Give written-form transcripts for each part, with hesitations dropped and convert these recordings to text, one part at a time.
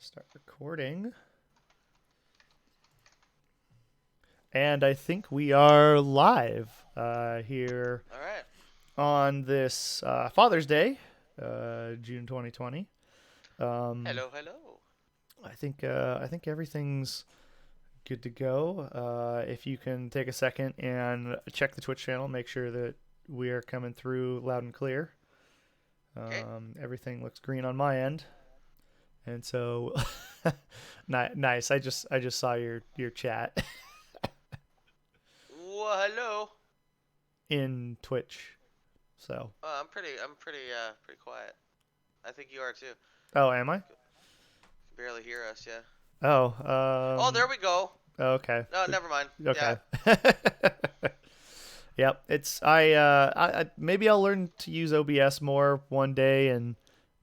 Start recording. And I think we are live here All right. on this Father's Day, June 2020. Hello, hello. I think everything's good to go. If you can take a second and check the Twitch channel, make sure that we are coming through loud and clear. Okay. Everything looks green on my end, and so nice. I just saw your chat Well, hello. in Twitch. So I'm pretty quiet. I think you are too. oh, am I? You can barely hear us, yeah. Oh, Oh, there we go. okay. No, never mind. Okay. Yeah. Yep. It's I maybe I'll learn to use OBS more one day and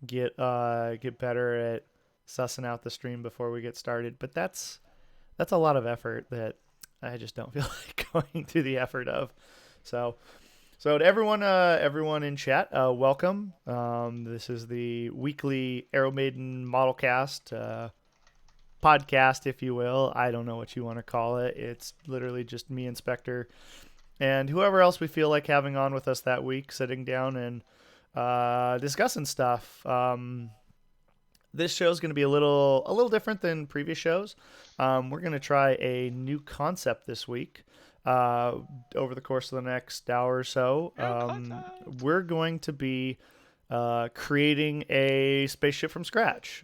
get better at sussing out the stream before we get started. But that's a lot of effort that I just don't feel like going through the effort of. So to everyone in chat, welcome. This is the weekly AeroMaiden Modelcast podcast, if you will. I don't know what you want to call it. It's literally just me and Spectre and whoever else we feel like having on with us that week, sitting down and discussing stuff. This show is going to be a little different than previous shows. We're going to try a new concept this week. Over the course of the next hour or so, we're going to be creating a spaceship from scratch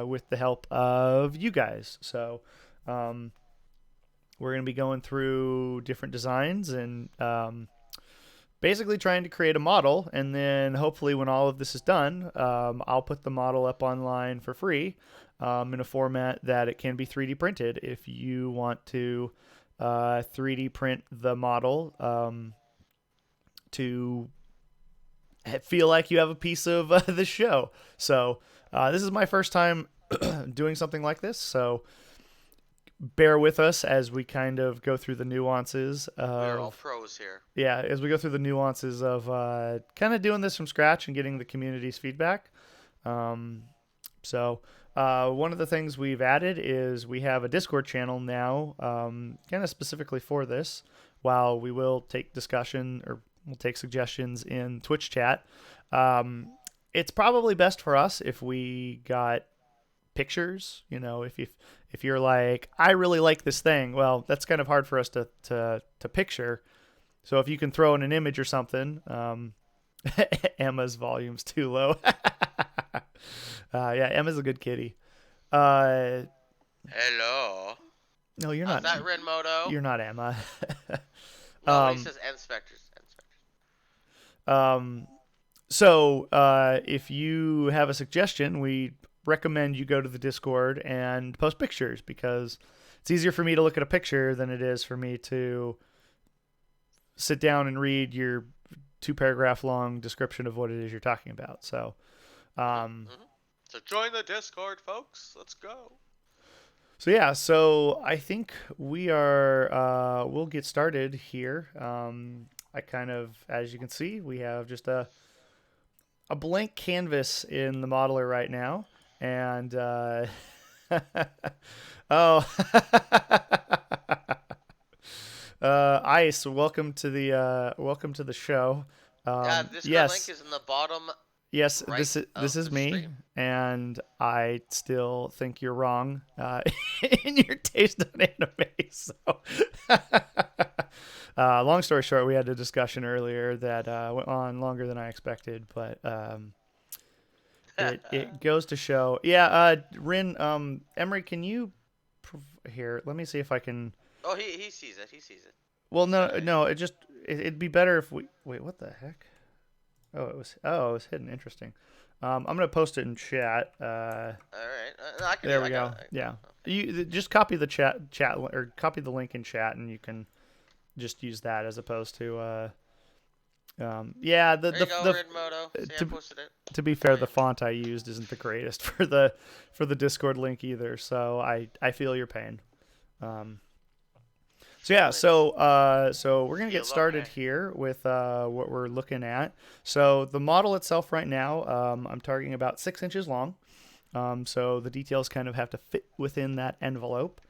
with the help of you guys. So we're going to be going through different designs and basically trying to create a model. And then hopefully when all of this is done, I'll put the model up online for free in a format that it can be 3D printed. If you want to 3D print the model to feel like you have a piece of the show. So this is my first time doing something like this, so bear with us as we kind of go through the nuances We're all of pros here. as we go through the nuances of kind of doing this from scratch and getting the community's feedback. So one of the things we've added is we have a Discord channel now, kind of specifically for this. While we will take discussion or we'll take suggestions in Twitch chat, it's probably best for us if we got pictures. You know, if you're like, I really like this thing, well, that's kind of hard for us to picture. So if you can throw in an image or something, Emma's volume's too low. Yeah, Emma's a good kitty. Hello. No, you're not. Is that Renmoto? You're not Emma. No, he says inspectors. So if you have a suggestion, we recommend you go to the Discord and post pictures because it's easier for me to look at a picture than it is for me to sit down and read your 2-paragraph long description of what it is you're talking about. So, So join the Discord, folks. Let's go. So yeah, so I think we are. We'll get started here. I kind of, as you can see, we have just a blank canvas in the modeler right now, and oh, Ice, welcome to the show. Yeah, Discord yes. link is in the bottom. Yes, right this is the me, stream. and I still think you're wrong in your taste in anime. So, long story short, we had a discussion earlier that went on longer than I expected, but it goes to show. Yeah, Rin, Emery, can you here? Let me see if I can. Oh, he sees it. He sees it. Well, no, it'd be better if we wait. What the heck? It was hidden. Interesting. I'm gonna post it in chat. All right. There we go. Yeah. You just copy the chat or copy the link in chat, and you can just use that as opposed to yeah. There you go, Redmoto. See, I posted it. To be fair, the font I used isn't the greatest for the Discord link either. So I feel your pain. So yeah, so we're gonna get started here with what we're looking at. So the model itself right now, I'm targeting about 6 inches long. So the details kind of have to fit within that envelope.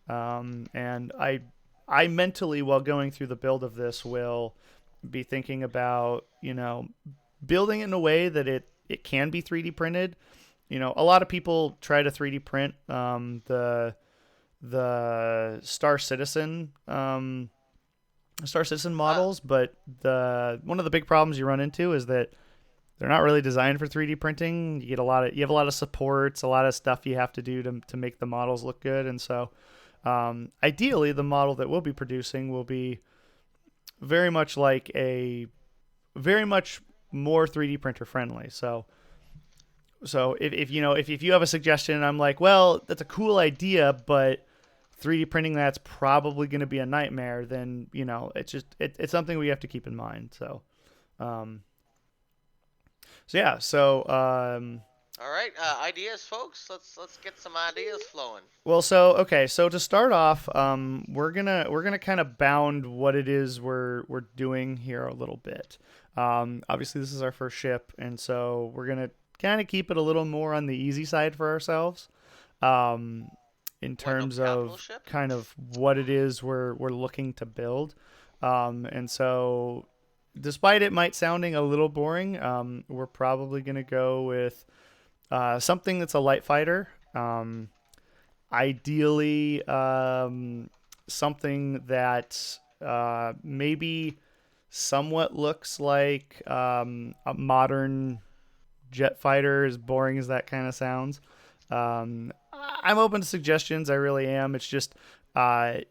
And I mentally, while going through the build of this, will be thinking about, building it in a way that it can be 3D printed. A lot of people try to 3D print the Star Citizen models, but the one of the big problems you run into is that they're not really designed for 3D printing. You have a lot of supports, a lot of stuff you have to do to make the models look good, and so ideally the model that we'll be producing will be very much very much more 3D printer friendly. So if you have a suggestion and I'm like, well, that's a cool idea, but 3D printing that's probably going to be a nightmare, then it's something we have to keep in mind. All right, ideas, folks. Let's get some ideas flowing. Well, so to start off, we're gonna kind of bound what it is we're doing here a little bit. Obviously, this is our first ship, and so we're gonna kind of keep it a little more on the easy side for ourselves, in terms of kind of what it is we're looking to build. And so, despite it might sounding a little boring, we're probably gonna go with something that's a light fighter. Ideally, something that maybe somewhat looks like a modern jet fighter, as boring as that kind of sounds. I'm open to suggestions. I really am. It's just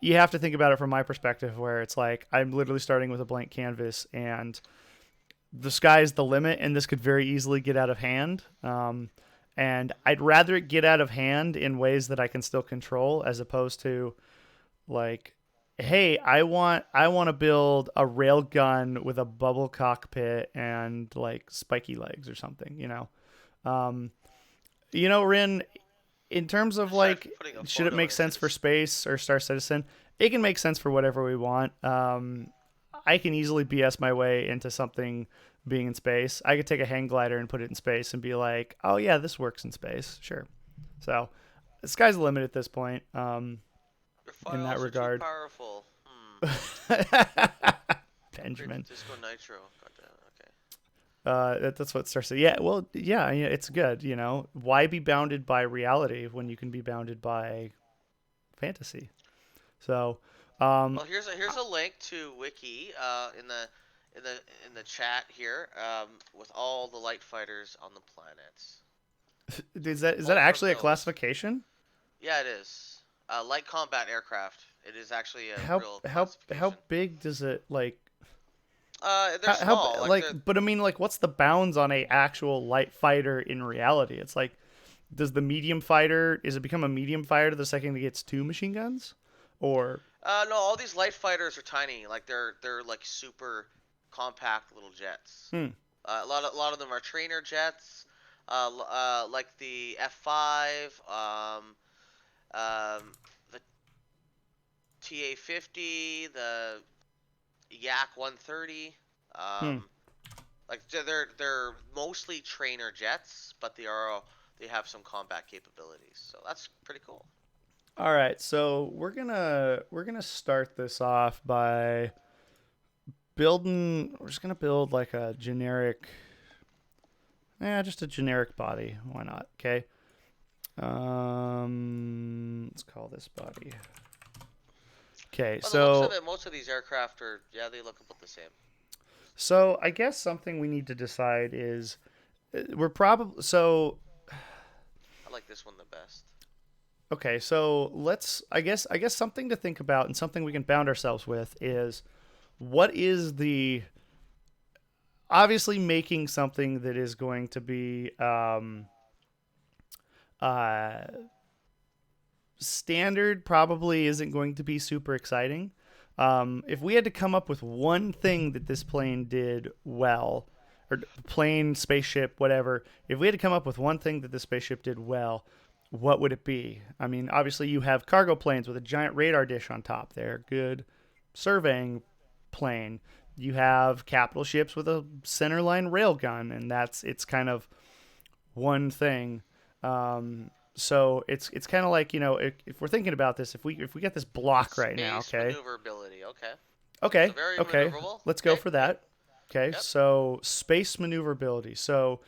you have to think about it from my perspective, where it's like I'm literally starting with a blank canvas and the sky's the limit, and this could very easily get out of hand. And I'd rather it get out of hand in ways that I can still control, as opposed to like, hey, I want to build a rail gun with a bubble cockpit and like spiky legs or something, Rin, in terms of like, should it make sense for space or Star Citizen? It can make sense for whatever we want. I can easily BS my way into something being in space. I could take a hang glider and put it in space and be like, oh yeah, this works in space. Sure. So the sky's the limit at this point. In that regard. Too powerful. Benjamin. Disco Nitro. Okay. That's what starts. Yeah. Well, yeah. It's good. Why be bounded by reality when you can be bounded by fantasy? So. Well, here's a link to Wiki in the chat here, with all the light fighters on the planet. Is that actually a classification? Yeah, it is. Light combat aircraft. It is actually a real classification. How big does it like? They're small. But I mean, like, what's the bounds on a actual light fighter in reality? It's like, does the medium fighter, is it become a medium fighter the second it gets 2 machine guns, or? No, all these light fighters are tiny. Like they're like super compact little jets. A lot of them are trainer jets. Like the F5, the TA-50, the Yak 130. Like they're mostly trainer jets, but they have some combat capabilities. So that's pretty cool. All right, so we're gonna start this off by building. We're just gonna build like a generic, just a generic body. Why not? Okay. Let's call this body. Okay, well, so most of these aircraft they look about the same. So I guess something we need to decide is I like this one the best. Okay, so I guess something to think about and something we can bound ourselves with is what is obviously making something that is going to be standard probably isn't going to be super exciting. If we had to come up with one thing that this plane did well, or plane, spaceship, whatever, if we had to come up with one thing that this spaceship did well, what would it be? I mean, obviously you have cargo planes with a giant radar dish on top. They're good surveying plane. You have capital ships with a centerline railgun, and it's kind of one thing. So it's kind of like, if we're thinking about this, if we get this block right now, Space okay, maneuverability. Okay. So okay, very okay, maneuverable. let's go Okay. for Yep. that. Okay, Yep. so space maneuverability. So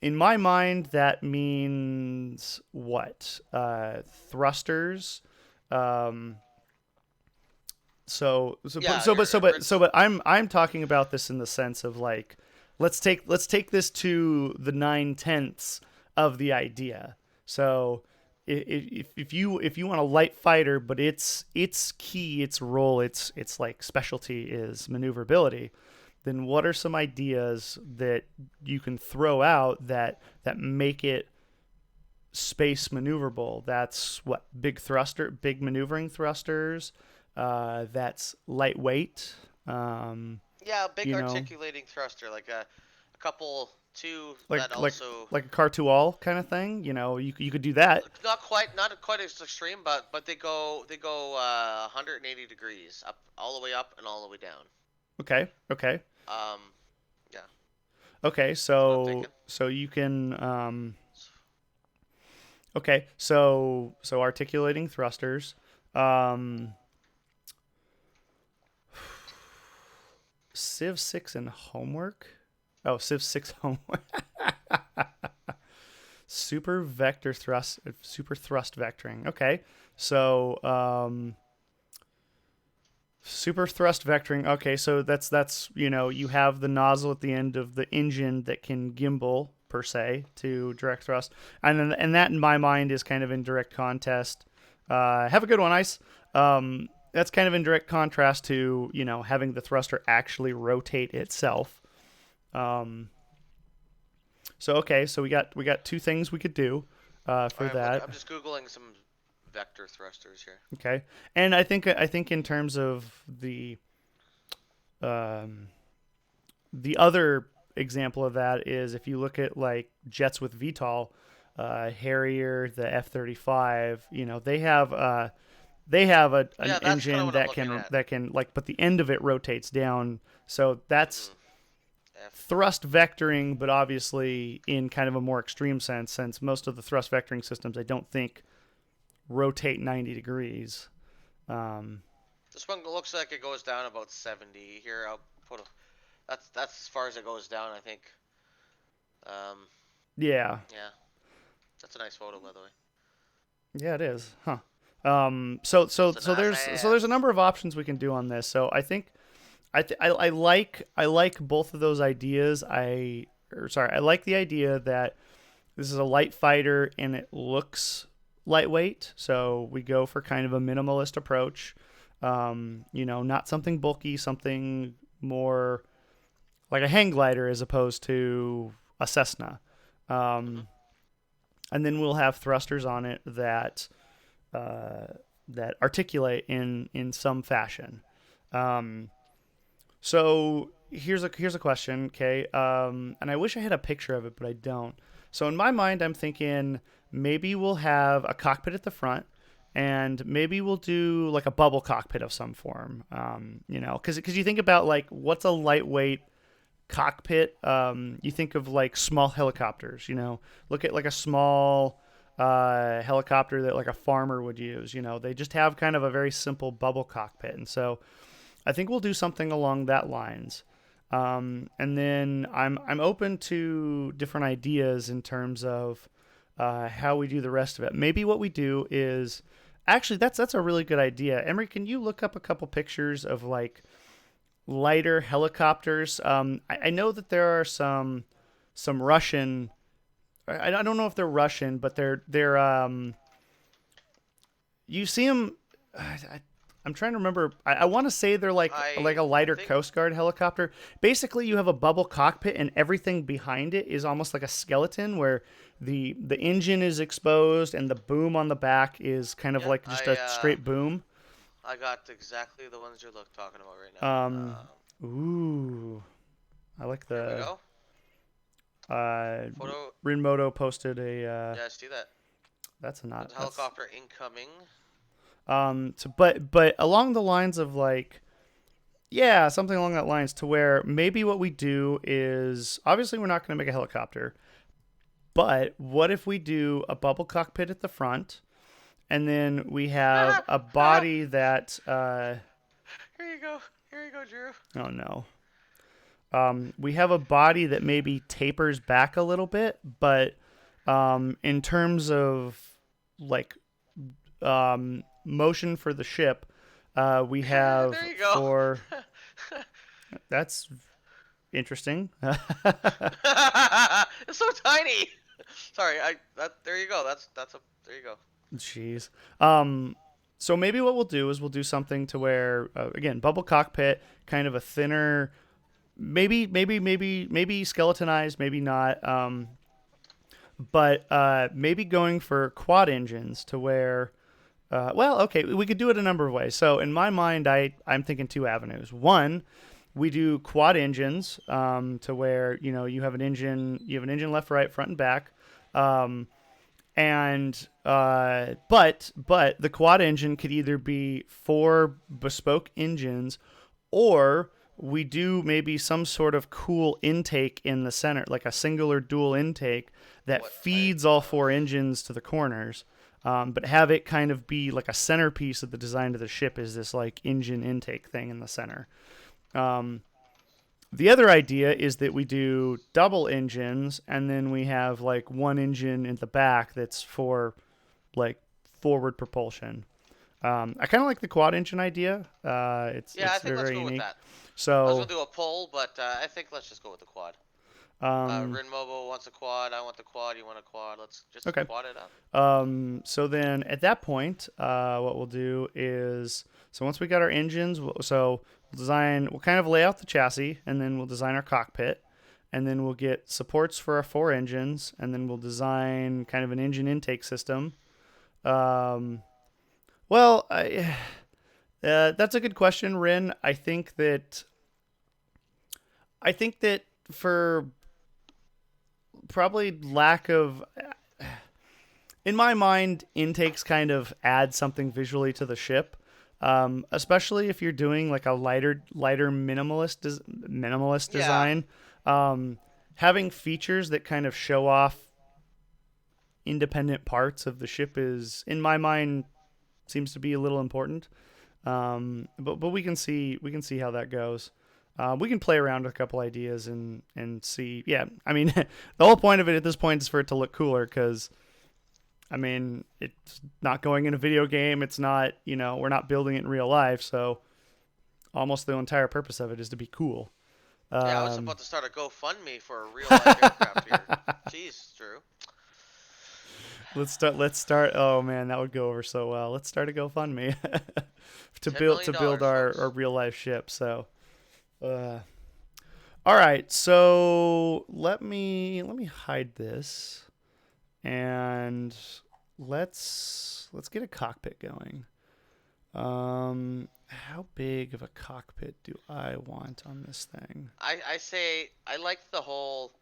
in my mind, that means what? Thrusters. Um, Yeah. You're but I'm talking about this in the sense of like, let's take this to the 9/10ths of the idea. So if you want a light fighter, but its key, its role, its like specialty is maneuverability, then what are some ideas that you can throw out that make it space maneuverable? That's what, big maneuvering thrusters. That's lightweight. Um, Yeah, big you know, articulating thruster, like a couple two that like also like a car to all kind of thing. You could do that. not quite as extreme, but they go 180 degrees up, all the way up and all the way down. Okay, okay, Um, yeah, okay. that's what I'm So thinking. so you can okay. So articulating thrusters. Um, Civ 6 and homework. Oh, Civ 6 homework. Super thrust vectoring. Okay, so super thrust vectoring. Okay, so that's you have the nozzle at the end of the engine that can gimbal per se to direct thrust, and that in my mind is kind of in direct contest. Have a good one, Ice. That's kind of in direct contrast to having the thruster actually rotate itself. Um, so okay, so we got two things we could do All for right, that. I'm just googling some vector thrusters here. Okay, and I think in terms of um, the other example of that is if you look at like jets with VTOL, Harrier, the F-35, they have an Yeah, that's kind of engine what I'm that looking can at. like, but the end of it rotates down. So that's Hmm. F. thrust vectoring, but obviously in kind of a more extreme sense, since most of the thrust vectoring systems I don't think rotate 90 degrees. Um, This one looks like it goes down about 70. Here, I'll put a. That's as far as it goes down, I think. Um, yeah, yeah, that's a nice photo, by the way. yeah, it is, huh? So so It's a so nice there's a ass. number of options we can do on this. So I think I like both of those ideas. I like the idea that this is a light fighter and it looks lightweight. So we go for kind of a minimalist approach. Not something bulky, something more like a hang glider as opposed to a Cessna. Hmm. Um, and then we'll have thrusters on it uh, that articulate in some fashion. Um, so here's a question, okay? And I wish I had a picture of it, but I don't. So in my mind, I'm thinking maybe we'll have a cockpit at the front, and maybe we'll do like a bubble cockpit of some form. Because you think about like what's a lightweight cockpit. You think of like small helicopters. Look at like a small helicopter that like a farmer would use. They just have kind of a very simple bubble cockpit, and so I think we'll do something along that lines. And then I'm open to different ideas in terms of how we do the rest of it. Maybe what we do is actually that's a really good idea. Emery, can you look up a couple pictures of like lighter helicopters? I know that there are some Russian. I don't know if they're Russian, but they're you see them. I'm trying to remember. I want to say they're like I a lighter think. Coast Guard helicopter. Basically, you have a bubble cockpit, and everything behind it is almost like a skeleton, where the engine is exposed, and the boom on the back is kind of Yep. like just a straight boom. I got exactly the ones you're talking about right now. Um, ooh, I like Here we the go. uh, Photo. Rinmodo posted a. Yeah, see that. That's There's not a that's helicopter incoming. but along the lines of like, yeah, something along that lines, to where maybe what we do is obviously we're not going to make a helicopter, But what if we do a bubble cockpit at the front, and then we have a body that Here you go. Here you go, Drew. oh no. We have a body that maybe tapers back a little bit, but in terms of like motion for the ship, we have There you go. for that's interesting. It's so tiny. Sorry, there you go. There you go. Jeez. So maybe what we'll do is we'll do something to where again, bubble cockpit, kind of a thinner, maybe skeletonized, maybe not. But maybe going for quad engines to where. Well, okay, we could do it a number of ways. So in my mind, I'm thinking two avenues. One, we do quad engines to where you have an engine left, right, front, and back. But the quad engine could either be 4 bespoke engines, or we do maybe some sort of cool intake in the center, like a single or dual intake that feeds all 4 engines to the corners. But have it kind of be like a centerpiece of the design of the ship is this like engine intake thing in the center. The other idea is that we do double engines, and then we have like one engine in the back that's for like forward propulsion. I kind of like the quad engine idea. It's I think let's very go unique. with that. So I was gonna do a poll, but I think let's just go with the quad. Rin Mobile wants a quad. I want the quad. You want a quad? Let's just quad it up. So then at that point, what we'll do is, so once we got our engines, we'll kind of lay out the chassis, and then we'll design our cockpit, and then we'll get supports for our 4 engines, and then we'll design kind of an engine intake system. That's a good question, Rin. I think that for probably lack of, in my mind, intakes kind of add something visually to the ship, especially if you're doing like a lighter minimalist design. Having features that kind of show off independent parts of the ship is, in my mind, seems to be a little important. But we can see how that goes. We can play around with a couple ideas and see. Yeah, I mean, the whole point of it at this point is for it to look cooler, because, I mean, it's not going in a video game. It's not, we're not building it in real life. So almost the entire purpose of it is to be cool. I was about to start a GoFundMe for a real life aircraft here. Jeez, Drew. Let's start. Oh man, that would go over so well. Let's start a GoFundMe to build our real life ship. So. All right, so let me hide this, and let's get a cockpit going. How big of a cockpit do I want on this thing? I say I like the whole.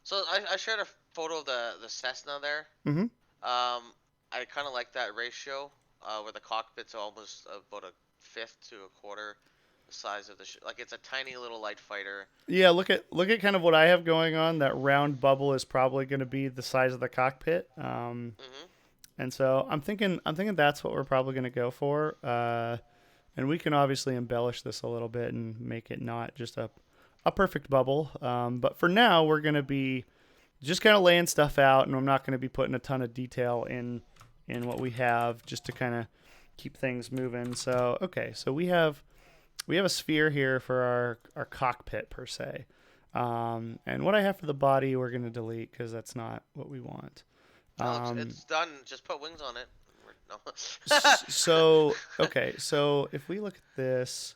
So I shared a photo of the Cessna there. Mm-hmm. I kind of like that ratio, where the cockpit's almost about a fifth to a quarter the size of the ship. Like, it's a tiny little light fighter. Yeah, look at kind of what I have going on. That round bubble is probably going to be the size of the cockpit. And so I'm thinking that's what we're probably going to go for. And we can obviously embellish this a little bit and make it not just a perfect bubble. But for now, we're going to be just kind of laying stuff out, and I'm not going to be putting a ton of detail in what we have, just to kind of keep things moving. So, okay, so we have a sphere here for our cockpit per se. And what I have for the body, we're going to delete because that's not what we want. It's done. Just put wings on it. No. So if we look at this,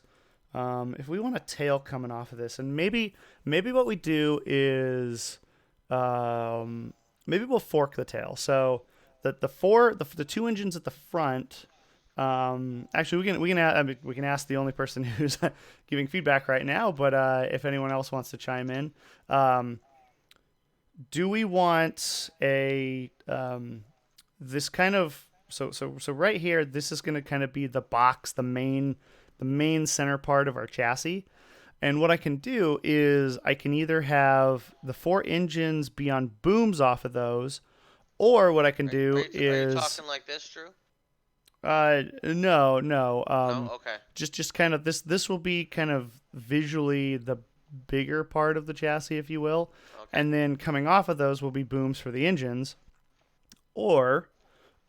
if we want a tail coming off of this, and maybe what we do is, maybe we'll fork the tail. So that the 2 engines at the front. Actually, we can ask the only person who's giving feedback right now, but if anyone else wants to chime in, do we want a this kind of so right here? This is going to kind of be the box, the main center part of our chassis, And what I can do is I can either have the 4 engines be on booms off of those, or what I can Are do you is talking like this, Drew? no. No. Okay. Just kind of this will be kind of visually the bigger part of the chassis, if you will. Okay. And then coming off of those will be booms for the engines. Or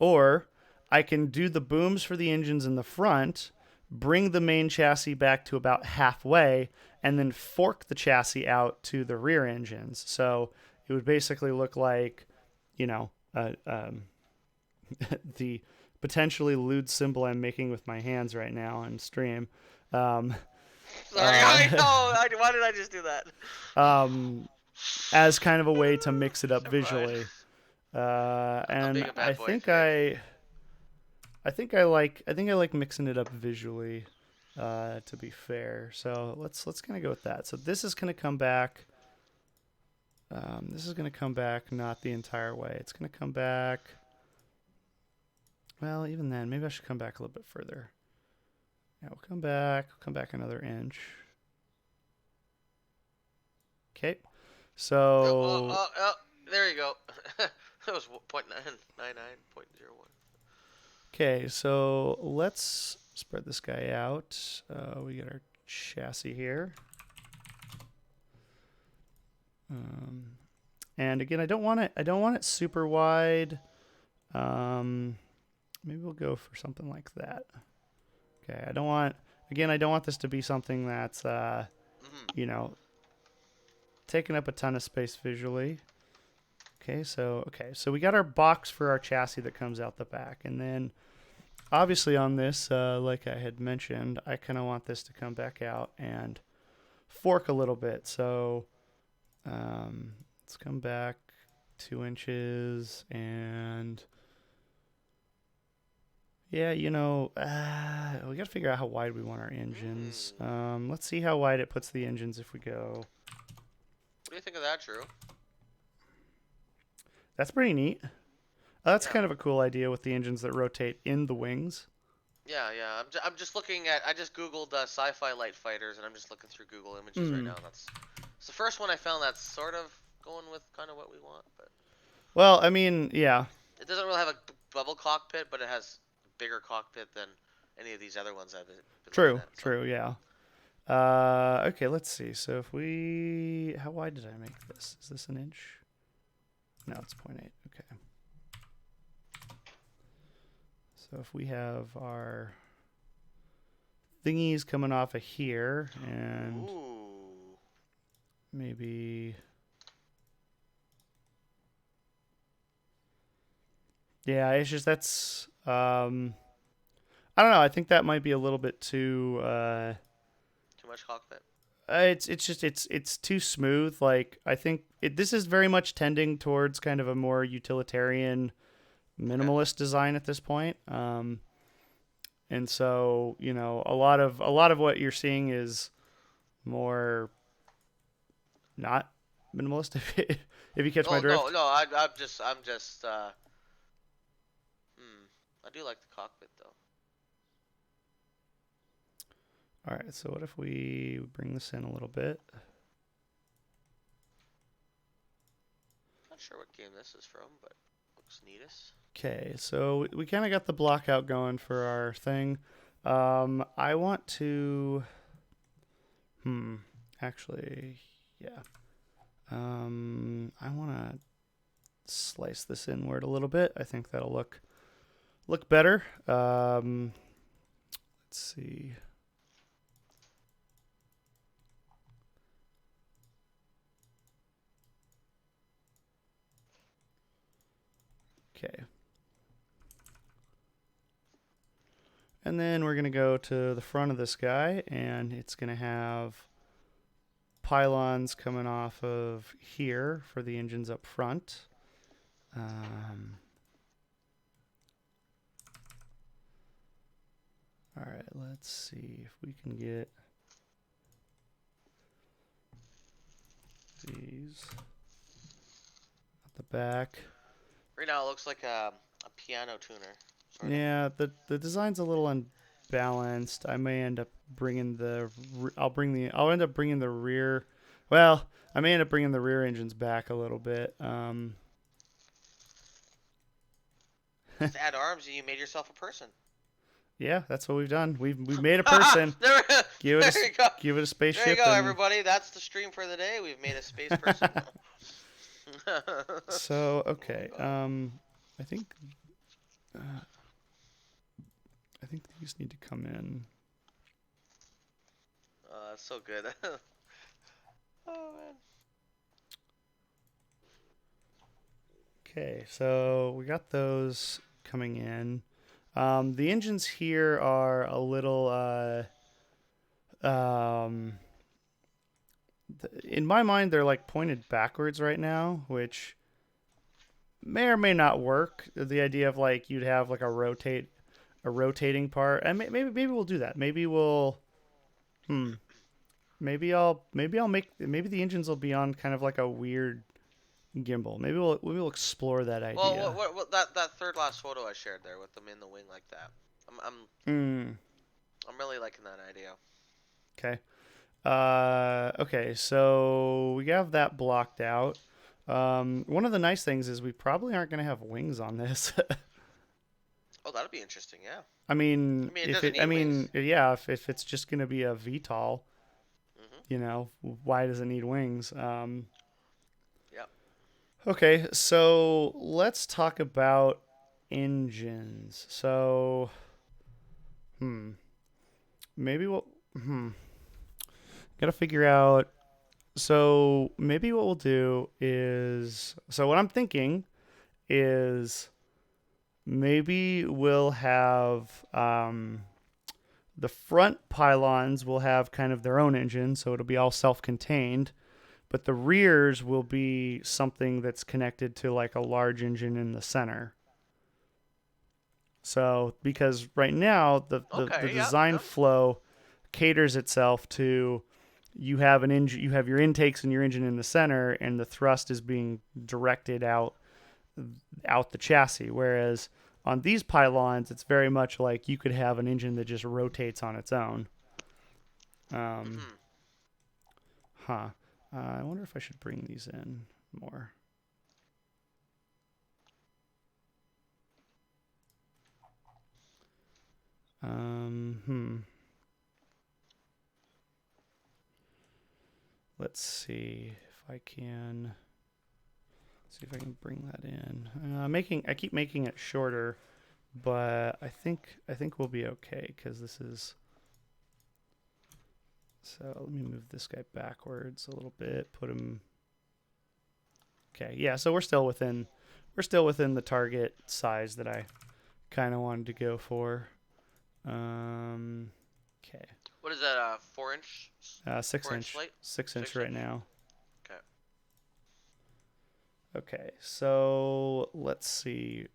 or I can do the booms for the engines in the front, bring the main chassis back to about halfway, and then fork the chassis out to the rear engines. So it would basically look like, you know, the potentially lewd symbol I'm making with my hands right now on stream. Um, Sorry, I know. Why did I just do that? um, as kind of a way to mix it up Never mind. visually. I'm And being a bad boy today. I think I like mixing it up visually. To be fair, so let's kind of go with that. So this is going to come back. This is going to come back not the entire way. It's going to come back. Well, even then, maybe I should come back a little bit further. Yeah, we'll come back. We'll come back another inch. Okay. So There you go. That was 0.999.01. okay, so let's spread this guy out. We got our chassis here. And again, I don't want it super wide. Maybe we'll go for something like that. Okay, I don't want this to be something that's you know, taking up a ton of space visually. Okay, so we got our box for our chassis that comes out the back, and then obviously on this, like I had mentioned, I kind of want this to come back out and fork a little bit. So let's come back 2 inches, and yeah, we got to figure out how wide we want our engines. Let's see how wide it puts the engines if we go. What do you think of that, Drew? That's pretty neat. That's kind of a cool idea with the engines that rotate in the wings. Yeah. I'm just looking at. I just googled sci-fi light fighters, and I'm just looking through Google Images right now. It's the first one I found that's sort of going with kind of what we want, but. Well, I mean, yeah. It doesn't really have a bubble cockpit, but it has a bigger cockpit than any of these other ones I've been looking at. So. True, yeah. Okay, let's see. So how wide did I make this? Is this an inch? No, it's 0.8. Okay. So if we have our thingies coming off of here, and maybe, yeah, it's just that's I don't know. I think that might be a little bit too much cockpit. It's too smooth. Like, I think this is very much tending towards kind of a more utilitarian, minimalist design at this point. And so, a lot of what you're seeing is more not minimalist. If you catch my drift. No. I'm just. I do like the cockpit though. All right, so what if we bring this in a little bit? Not sure what game this is from, but looks neatest. Okay, so we kind of got the block out going for our thing. I want to... Actually, yeah. I want to slice this inward a little bit. I think that'll look better. Let's see... Okay. And then we're going to go to the front of this guy, and it's going to have pylons coming off of here for the engines up front. All right, let's see if we can get these at the back. Right now it looks like a piano tuner. Yeah, the design's a little balanced. I may end up bringing I'll end up bringing the rear. Well, I may end up bringing the rear engines back a little bit. Just add arms and you made yourself a person. Yeah, that's what we've done. We've made a person. there Give it you go. give it a spaceship. There you go, and... everybody. That's the stream for the day. We've made a space person. So okay, I think these need to come in. That's so good. Oh man. Okay, so we got those coming in. The engines here are a little, in my mind, they're like pointed backwards right now, which may or may not work. The idea of like you'd have like a rotating part, and maybe we'll do that. Maybe we'll, maybe the engines will be on kind of like a weird gimbal. Maybe we'll explore that idea. Well, what that third last photo I shared there with them in the wing like that. I'm really liking that idea. Okay. Okay, so we have that blocked out. One of the nice things is we probably aren't going to have wings on this. Oh, that'd be interesting, yeah. If it's just going to be a VTOL, why does it need wings? Yep. Okay, so let's talk about engines. So, maybe gotta figure out. So maybe what we'll do is, so what I'm thinking is maybe we'll have the front pylons will have kind of their own engine, so it'll be all self-contained, but the rears will be something that's connected to like a large engine in the center. So because right now the design flow caters itself to you have an engine, you have your intakes and your engine in the center, and the thrust is being directed out the chassis. Whereas on these pylons, it's very much like you could have an engine that just rotates on its own. I wonder if I should bring these in more. Let's see if I can. See if I can bring that in. I keep making it shorter, but I think we'll be okay because this is. So let me move this guy backwards a little bit. Put him. Okay, yeah. So we're still within the target size that I kind of wanted to go for. Okay. What is that? 4-inch? 6-inch. 6-inch right now. Okay. Okay, so let's see.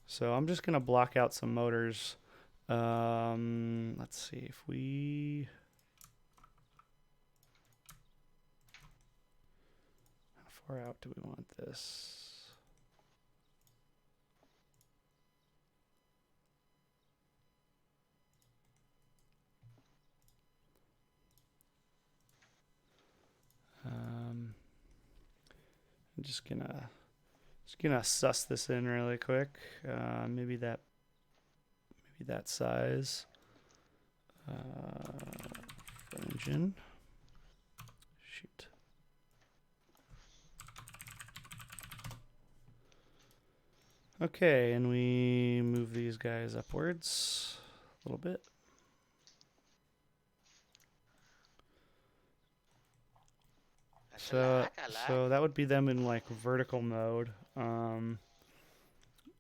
So I'm just gonna block out some motors. Let's see if we. How far out do we want this? I'm just gonna suss this in really quick. Maybe that size. Engine. Shoot. Okay, and we move these guys upwards a little bit. So that would be them in like vertical mode. And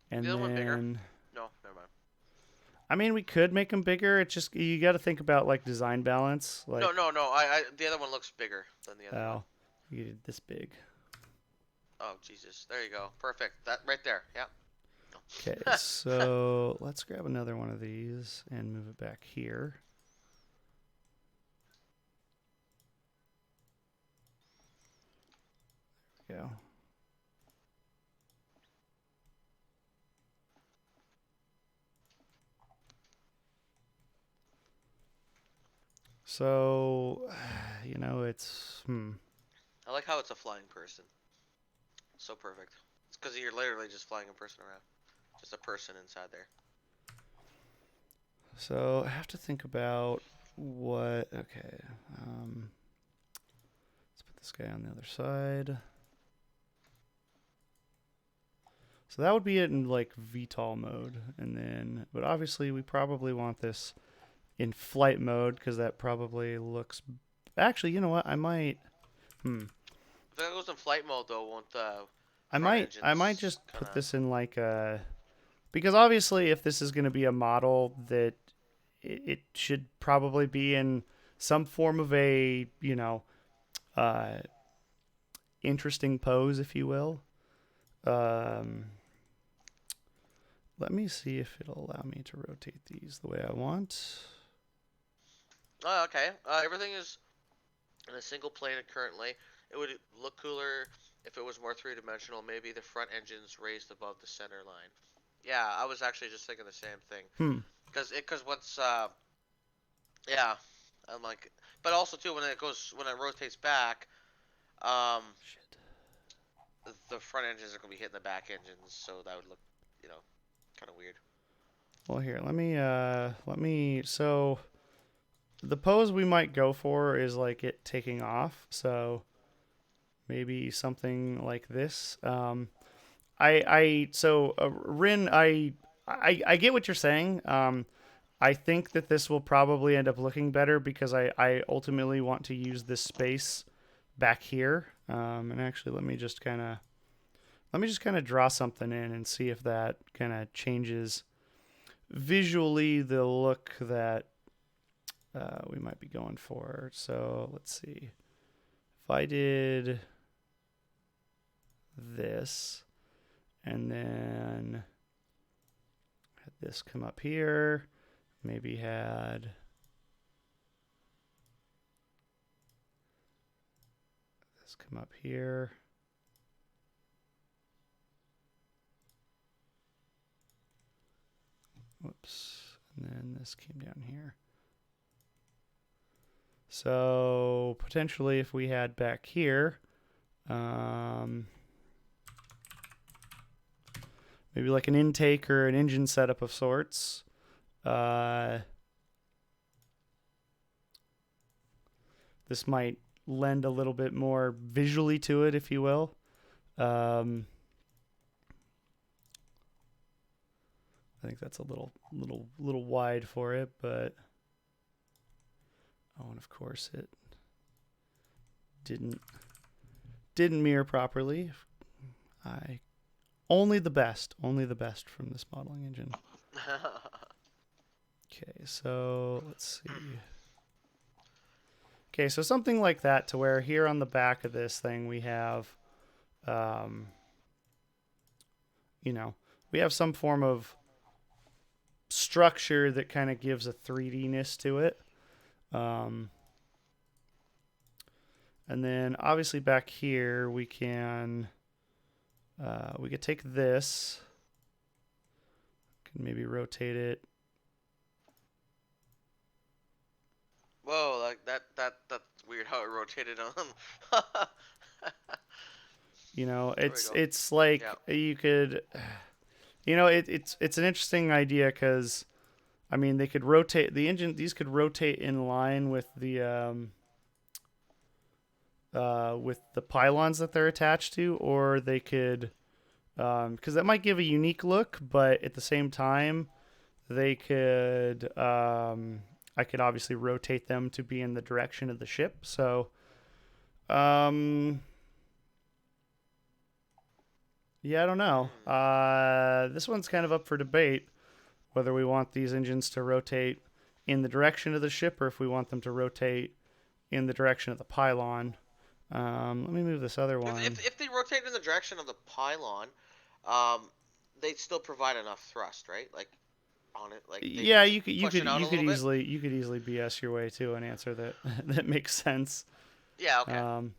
the other one bigger? No, never mind. I mean, we could make them bigger. It's just you got to think about like design balance. Like, no. I the other one looks bigger than the other one. You get this big. Oh Jesus! There you go. Perfect. That right there. Yeah. Okay, so let's grab another one of these and move it back here. There we go. So, it's I like how it's a flying person. So perfect. It's because you're literally just flying a person around. Just a person inside there. So I have to think about what. Okay, let's put this guy on the other side. So that would be it in like VTOL mode, and then, but obviously we probably want this in flight mode because that probably looks. Actually, you know what? I might. If it goes in flight mode though, won't the I front might. I might engines just kind put of? this in like a. Because obviously, if this is going to be a model that it should probably be in some form of a uh, interesting pose, if you will. Um, Let me see if it'll allow me to rotate these the way I want. Oh, okay. Everything is in a single plane currently. It would look cooler if it was more three-dimensional. Maybe the front engine's raised above the center line. Yeah, I was actually just thinking the same thing. Hmm. Because once yeah, I'm like, but also too when it rotates back, um, Shit. the front engines are gonna be hitting the back engines, so that would look, you know, kind of weird. Well, here, let me. So the pose we might go for is like it taking off. So maybe something like this. Rin, I get what you're saying. I think that this will probably end up looking better because I ultimately want to use this space back here. And actually, let me just kind of draw something in and see if that kind of changes visually the look that we might be going for. So let's see. If I did this and then had this come up here, maybe had this come up here. Whoops. And then this came down here. So potentially if we had back here, maybe like an intake or an engine setup of sorts. This might lend a little bit more visually to it, if you will. I think that's a little wide for it, but and of course it didn't mirror properly. I only the best from this modeling engine. Okay, so let's see. Okay, so something like that to where here on the back of this thing we have, we have some form of structure that kind of gives a 3D-ness to it. And then obviously back here we could take this, can maybe rotate it. Whoa, like that's weird how it rotated on. It's like Yeah. you could, it's an interesting idea because, I mean, they could rotate the engine. These could rotate in line with the pylons that they're attached to, or they could, because that might give a unique look, but at the same time, they could. I could obviously rotate them to be in the direction of the ship. So, yeah, I don't know. This one's kind of up for debate whether we want these engines to rotate in the direction of the ship or if we want them to rotate in the direction of the pylon. Let me move this other one. If they rotate in the direction of the pylon, um, they'd still provide enough thrust, right? Like on it, like they Yeah, just push it out a little bit. you could easily BS your way to an answer that that makes sense. Yeah. Okay. Um,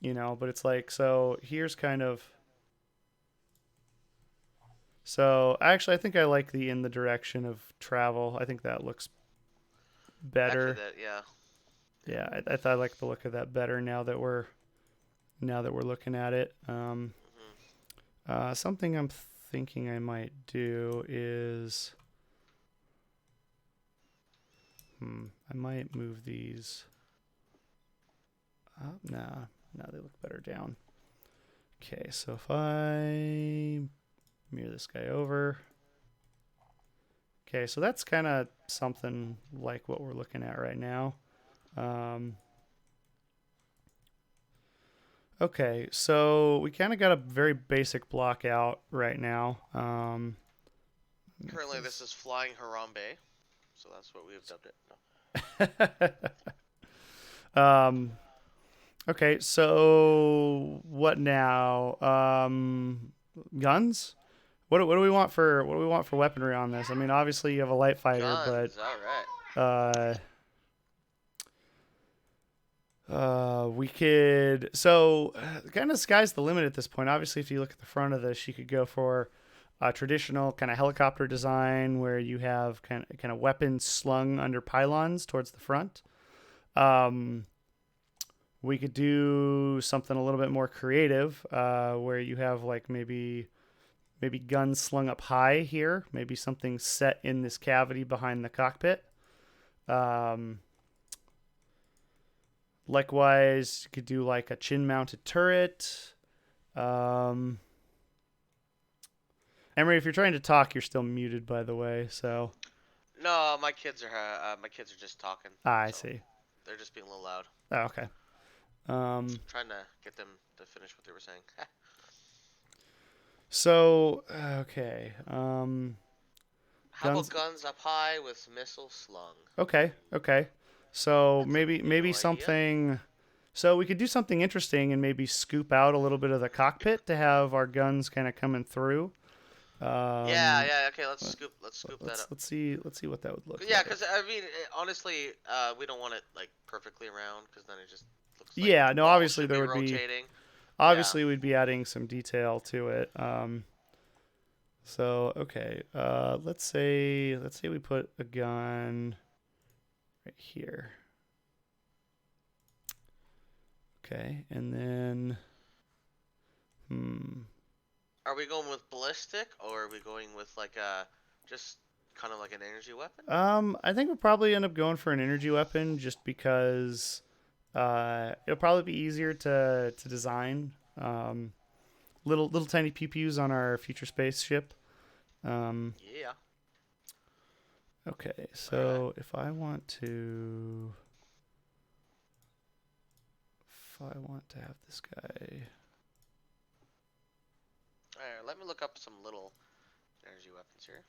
but it's like, so here's kind of. So actually, I think I like the in the direction of travel. I think that looks Actually, better. that yeah. Yeah, I like the look of that better now that we're looking at it. Something I'm thinking I might do is, I might move these up. Nah, they look better down. Okay, so if I mirror this guy over. Okay, so that's kind of something like what we're looking at right now. Okay, so we kind of got a very basic block out right now. Currently, this is Flying Harambe, so that's what we have dubbed it. No. Okay, so what now? Guns? What do we want for weaponry on this? I mean, obviously you have a light fighter, Guns, but we could, so kind of sky's the limit at this point. Obviously, if you look at the front of this, you could go for a traditional kind of helicopter design where you have kind of weapons slung under pylons towards the front. We could do something a little bit more creative, where you have like maybe guns slung up high here, maybe something set in this cavity behind the cockpit. Likewise, you could do like a chin-mounted turret. Emery, if you're trying to talk, you're still muted, by the way. So. No, my kids are just talking. I see. They're just being a little loud. Oh, okay. Trying to get them to finish what they were saying. So, okay. How about guns up high with missiles slung? Okay. So That's maybe something. So we could do something interesting and maybe scoop out a little bit of the cockpit to have our guns kind of coming through. Yeah. Okay, let's scoop that up. Let's see what that would look like. Yeah, because I mean, honestly, we don't want it like perfectly around because then it just looks like obviously there would rotating. Obviously, we'd be adding some detail to it. So okay, let's say we put a gun right here. Okay, and then, Are we going with ballistic or are we going with like just kind of like an energy weapon? I think we'll probably end up going for an energy weapon just because it'll probably be easier to design. Little tiny pew-pews on our future spaceship. Yeah. Okay, so if I want to have this guy. Alright, let me look up some little energy weapons here.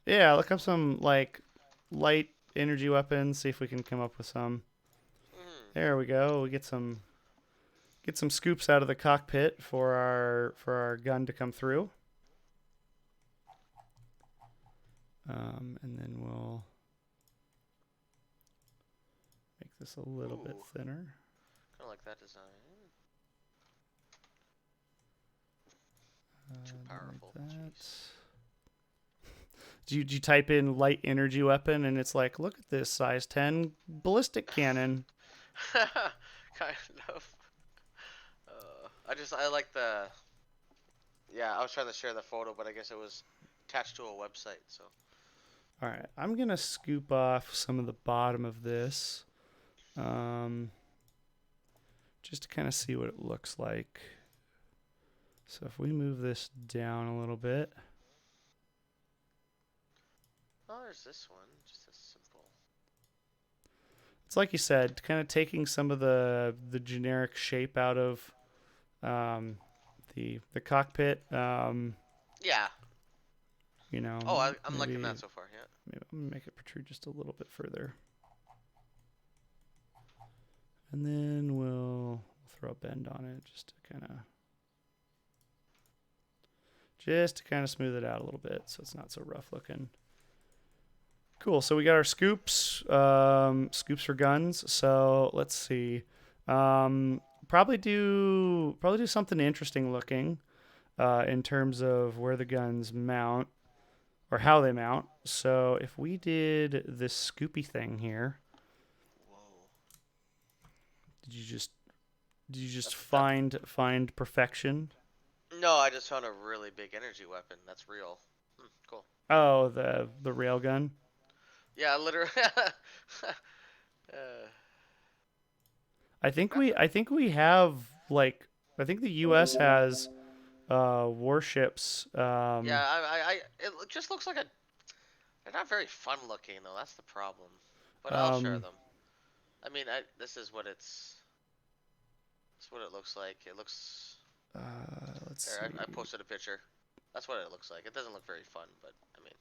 Yeah, look up some like light energy weapons. See if we can come up with some. There we go. We get some scoops out of the cockpit for our gun to come through. And then we'll make this a little bit thinner. Kind of like that design. Too powerful. Like Did you type in light energy weapon and it's like, look at this size 10 ballistic cannon. Kind of. I like the. Yeah, I was trying to share the photo, but I guess it was attached to a website. So. All right, I'm gonna scoop off some of the bottom of this, just to kind of see what it looks like. So if we move this down a little bit. Oh, there's this one. Just a simple. It's like you said, kind of taking some of the generic shape out of the cockpit. Yeah. You know. Oh, I'm liking that so far. Yeah. Maybe I'm gonna make it protrude just a little bit further, and then we'll throw a bend on it just to kind of smooth it out a little bit, so it's not so rough looking. Cool. So we got our scoops for guns. So let's see. Probably do something interesting looking in terms of where the guns mount or how they mount. So if we did this scoopy thing here. Whoa. Did you just That's, find perfection? no, I just found a really big energy weapon. That's real. Cool. Oh, the railgun. Yeah, literally. I think we have like I think the U.S. has warships. Yeah, it just looks like a. They're not very fun looking though. That's the problem. But I'll share Um, them. I mean, this is what it's. It's what it looks like. It looks. let's There, I see. posted a picture. That's what it looks like. It doesn't look very fun, but I mean.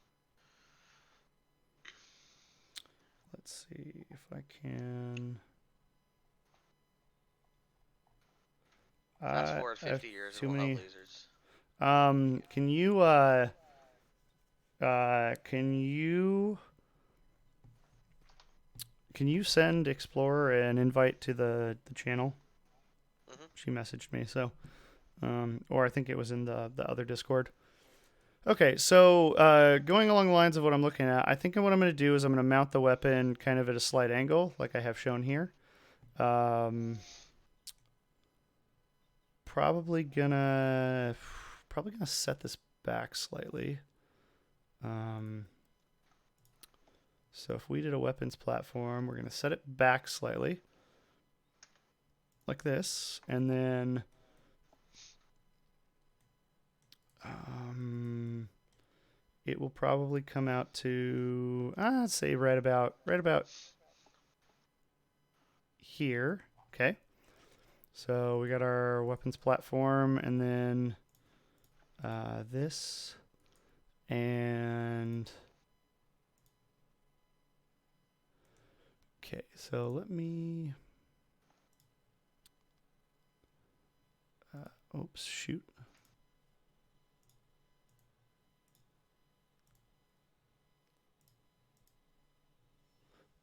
Let's see if I can. Fast I forward have 50 years and too we'll have many. lasers. Can you can you send Explorer an invite to the channel? Mhm. She messaged me, so or I think it was in the other Discord. Okay, so going along the lines of what I'm looking at, I think what I'm going to do is I'm going to mount the weapon kind of at a slight angle, like I have shown here. Um, probably gonna set this back slightly. So if we did a weapons platform, we're gonna set it back slightly, like this, and then it will probably come out to let's say right about here. Okay. So we got our weapons platform, and then this, and okay. So let me. Oops! Shoot.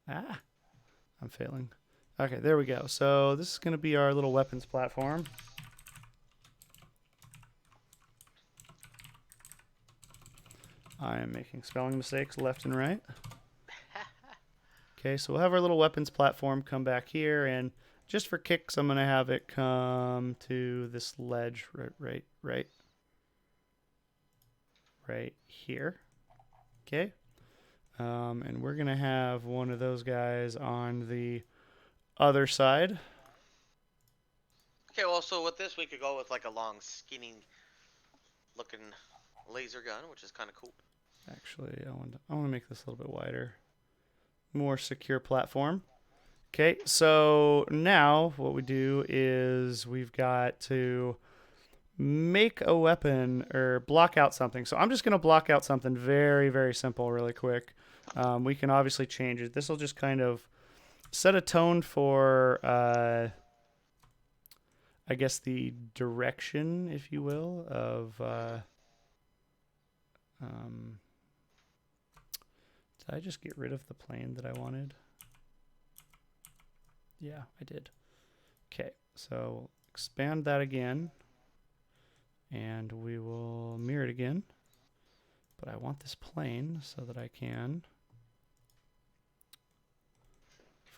I'm failing. Okay, there we go. So this is going to be our little weapons platform. I am making spelling mistakes left and right. Okay, so we'll have our little weapons platform come back here, and just for kicks, I'm going to have it come to this ledge right here. Okay. And we're going to have one of those guys on the other side. Okay, well, so with this, we could go with like a long, skinny looking laser gun, which is kind of cool. Actually, I want to make this a little bit wider. More secure platform. Okay, so now what we do is we've got to make a weapon or block out something. So I'm just going to block out something very, very simple really quick. We can obviously change it. This will just kind of set a tone for, I guess, the direction, if you will, of... did I just get rid of the plane that I wanted? Yeah, I did. Okay, so expand that again. And we will mirror it again. But I want this plane so that I can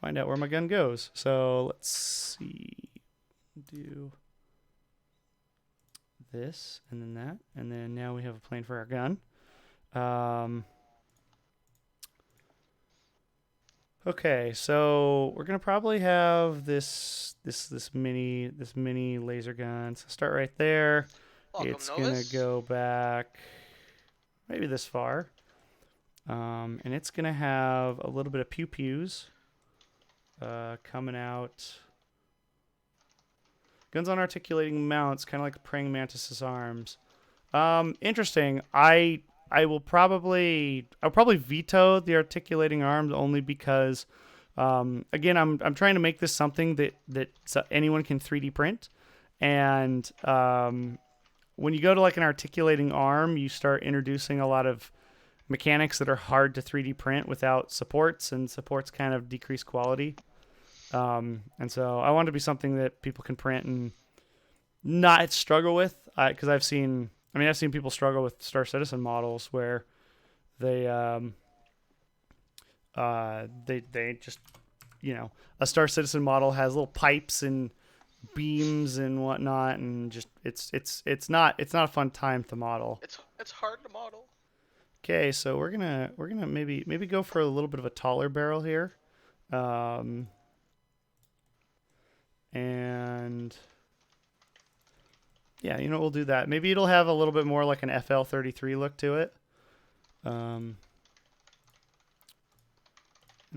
find out where my gun goes. So let's see. Do this and then that. And then now we have a plane for our gun. Okay, so we're gonna probably have this mini laser gun. So start right there. Welcome, It's Novus. gonna go back maybe this far, and it's gonna have a little bit of pew pews coming out. Guns on articulating mounts, kind of like praying mantis's arms. Interesting. I'll probably veto the articulating arms only because, again, I'm trying to make this something that anyone can 3D print, and when you go to like an articulating arm, you start introducing a lot of mechanics that are hard to 3D print without supports, and supports kind of decrease quality. And so I want it to be something that people can print and not struggle with, because I've seen people struggle with Star Citizen models where they just a Star Citizen model has little pipes and beams and whatnot, and just it's not a fun time to model. It's hard to model. Okay, so we're gonna maybe go for a little bit of a taller barrel here, and yeah, we'll do that. Maybe it'll have a little bit more like an FL33 look to it. And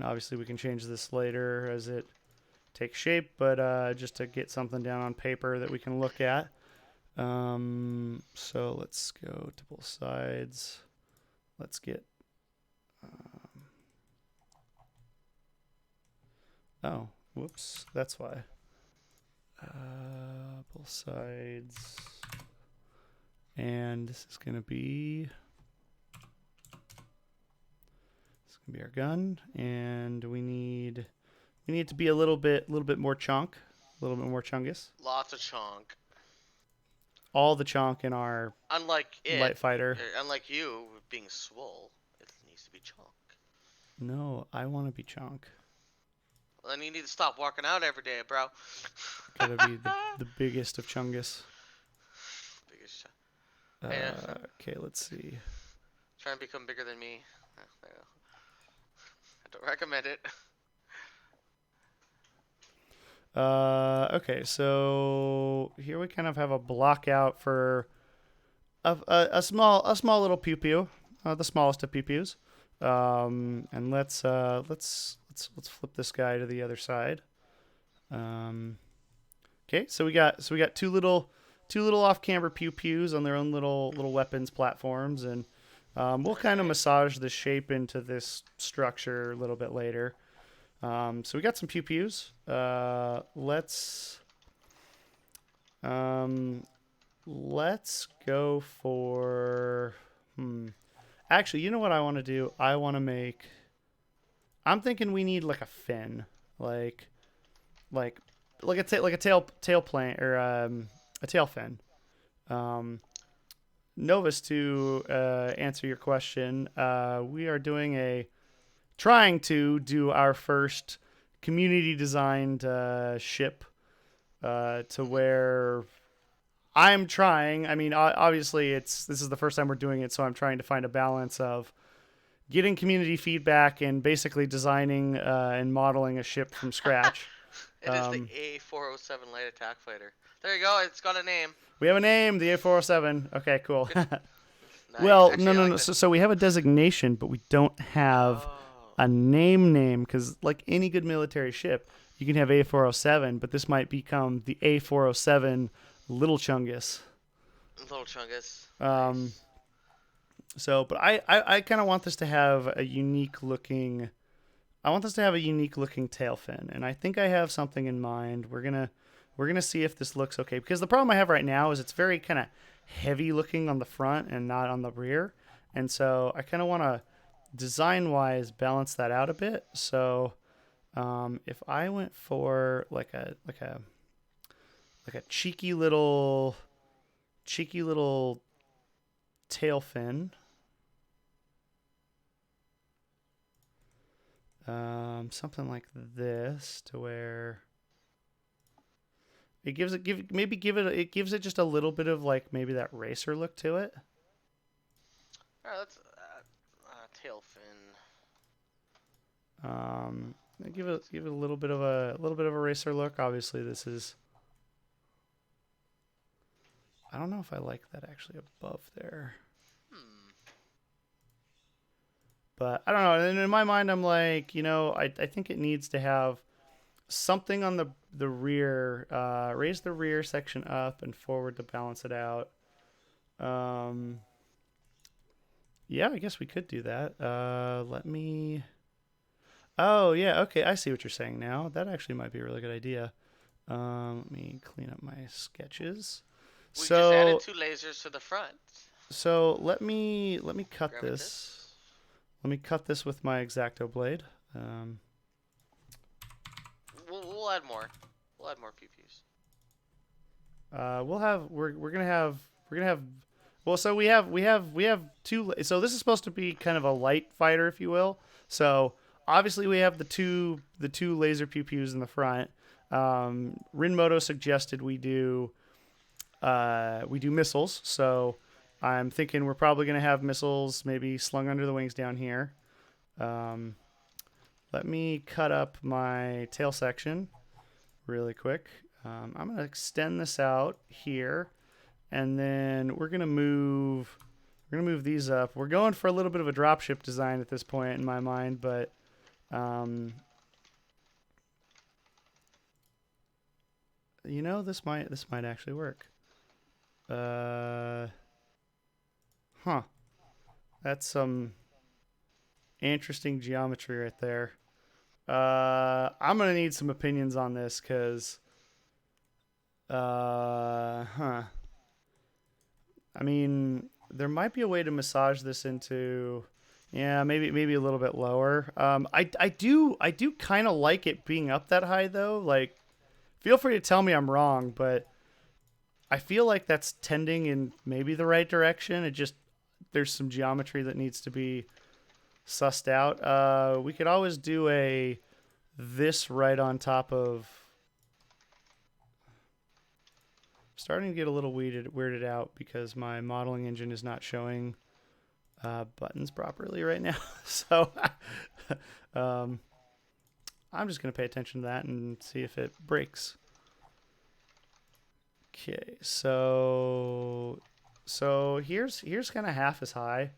obviously we can change this later as it takes shape, but just to get something down on paper that we can look at. So let's go to both sides. Let's get... oh, whoops, that's why. Both sides. And this is going to be... our gun, and we need to be a little bit more chunk, a little bit more chungus. Lots of chunk. All the chunk in our light fighter. Unlike you being swole, it needs to be chunk. No, I want to be chunk. Well, then you need to stop working out every day, bro. Gotta be the biggest of chungus. Biggest. Okay, let's see. Try and become bigger than me. I don't recommend it. Okay, so here we kind of have a block out for a small little pew pew, the smallest of pew pews. And let's flip this guy to the other side. Okay, so we got two little off-camber pew pews on their own little weapons platforms, and we'll kind of massage the shape into this structure a little bit later. So we got some pew pews. Let's go for. Actually, you know what I want to do? I'm thinking we need like a fin, like a tail plane or a tail fin. Novus, to answer your question, we are trying to do our first community designed ship to where I'm trying. I mean, obviously this is the first time we're doing it, so I'm trying to find a balance of getting community feedback and basically designing and modeling a ship from scratch. It is the A407 light attack fighter. There you go. It's got a name. We have a name, the A407. Okay, cool. Nice. Well, Actually, no. So we have a designation, but we don't have a name, because like any good military ship, you can have A407, but this might become the A407 Little Chungus. Little Chungus. Nice. So, but I kind of want this to have a unique looking. I want this to have a unique looking tail fin, and I think I have something in mind. We're gonna see if this looks okay, because the problem I have right now is it's very kind of heavy looking on the front and not on the rear, and so I kind of want to design wise balance that out a bit. So if I went for like a cheeky little tail fin, something like this, to where it gives it just a little bit of like maybe that racer look to it. All right, let's tail fin. Give it a little bit of a racer look. Obviously, this is. I don't know if I like that actually above there. But I don't know. And in my mind, I'm like, I think it needs to have something on the rear, raise the rear section up and forward to balance it out. Yeah, I guess we could do that. Oh, yeah, okay, I see what you're saying now. That actually might be a really good idea. Let me clean up my sketches. We just added 2 lasers to the front. So let me cut this. Let me cut this with my X-Acto blade. We'll add more. We'll add more PPs. We're gonna have. Well, so we have 2. So this is supposed to be kind of a light fighter, if you will. So obviously we have the two laser pew pews in the front. Rinmoto suggested we do missiles, so I'm thinking we're probably going to have missiles maybe slung under the wings down here. Let me cut up my tail section really quick. I'm going to extend this out here, and then we're going to move these up. We're going for a little bit of a dropship design at this point in my mind, but this might actually work. That's some interesting geometry right there. I'm gonna need some opinions on this because, I mean, there might be a way to massage this into, yeah, maybe a little bit lower. I do kind of like it being up that high though. Like, feel free to tell me I'm wrong, but I feel like that's tending in maybe the right direction. There's some geometry that needs to be sussed out. We could always do this right on top of. Starting to get a little weirded out because my modeling engine is not showing buttons properly right now. So I'm just going to pay attention to that and see if it breaks. Okay, so here's kind of half as high.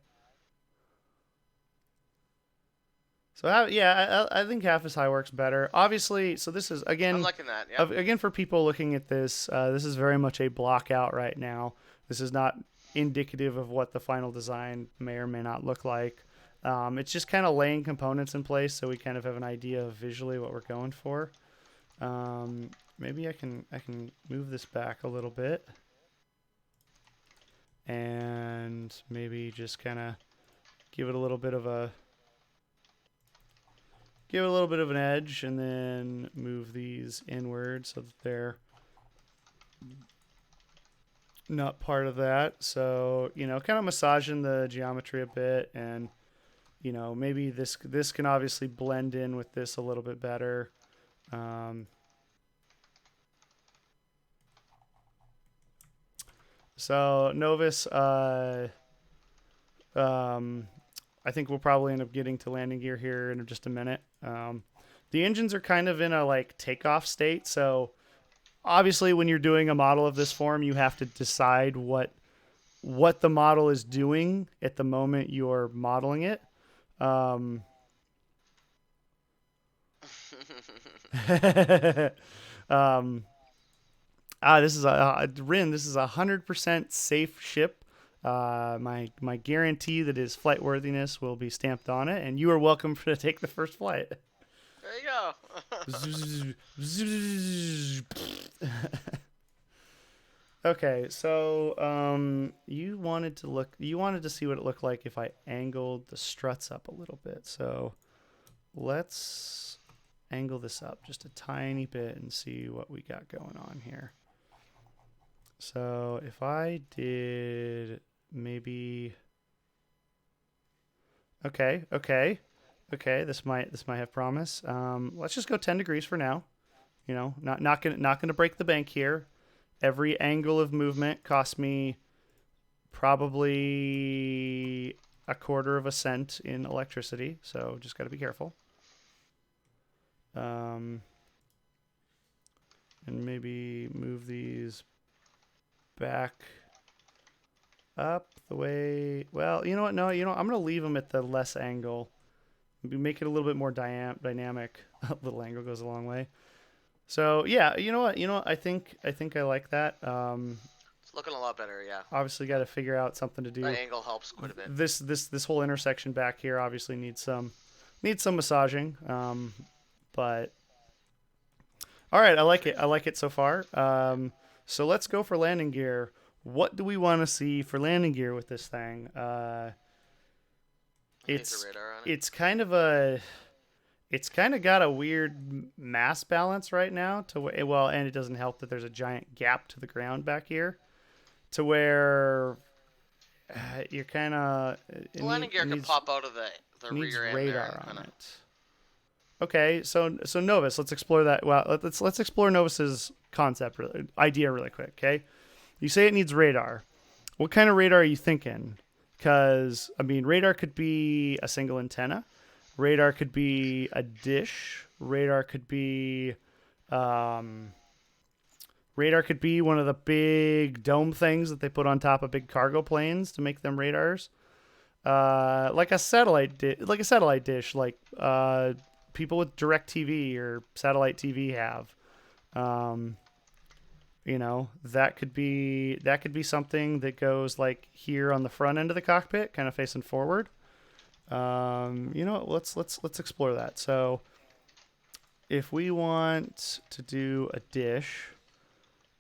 So I think half as high works better. Obviously, so this is again. I'm liking that. Yeah. Again, for people looking at this, this is very much a block out right now. This is not indicative of what the final design may or may not look like. It's just kind of laying components in place so we kind of have an idea of visually what we're going for. Maybe I can move this back a little bit, and maybe just kind of give it a little bit of an edge, and then move these inward so that they're not part of that. So, kind of massaging the geometry a bit, and, maybe this can obviously blend in with this a little bit better. So Novus, I think we'll probably end up getting to landing gear here in just a minute. The engines are kind of in a takeoff state, so obviously when you're doing a model of this form, you have to decide what the model is doing at the moment you're modeling it. This is Rin. This is 100% safe ship. My guarantee that his flight worthiness will be stamped on it, and you are welcome to take the first flight. There you go. Okay, so you wanted to see what it looked like if I angled the struts up a little bit. So let's angle this up just a tiny bit and see what we got going on here. So if I did maybe, okay, this might have promise. Let's just go 10 degrees for now. Not gonna break the bank here. Every angle of movement cost me probably a quarter of a cent in electricity, so just got to be careful. And maybe move these back up the way. Well, you know what? No, I'm gonna leave them at the less angle. Maybe make it a little bit more dynamic. A little angle goes a long way. So yeah, you know what? I think I like that. It's looking a lot better, yeah. Obviously, got to figure out something to do. That angle helps quite a bit. This whole intersection back here obviously needs some massaging. But all right, I like it so far. So let's go for landing gear. What do we want to see for landing gear with this thing? It's kind of got a weird mass balance right now and it doesn't help that there's a giant gap to the ground back here to where you're kind of the landing gear can pop out of the rear end radar there, on it. Okay, so Novus, let's explore that. Well, let's explore Novus's concept, idea, really quick. Okay, you say it needs radar. What kind of radar are you thinking? Because I mean, radar could be a single antenna. Radar could be a dish. Um, Radar could be one of the big dome things that they put on top of big cargo planes to make them radars. Like a satellite dish, like people with direct TV or satellite TV have. Um, that could be something that goes like here on the front end of the cockpit, kind of facing forward. Let's explore that. So if we want to do a dish,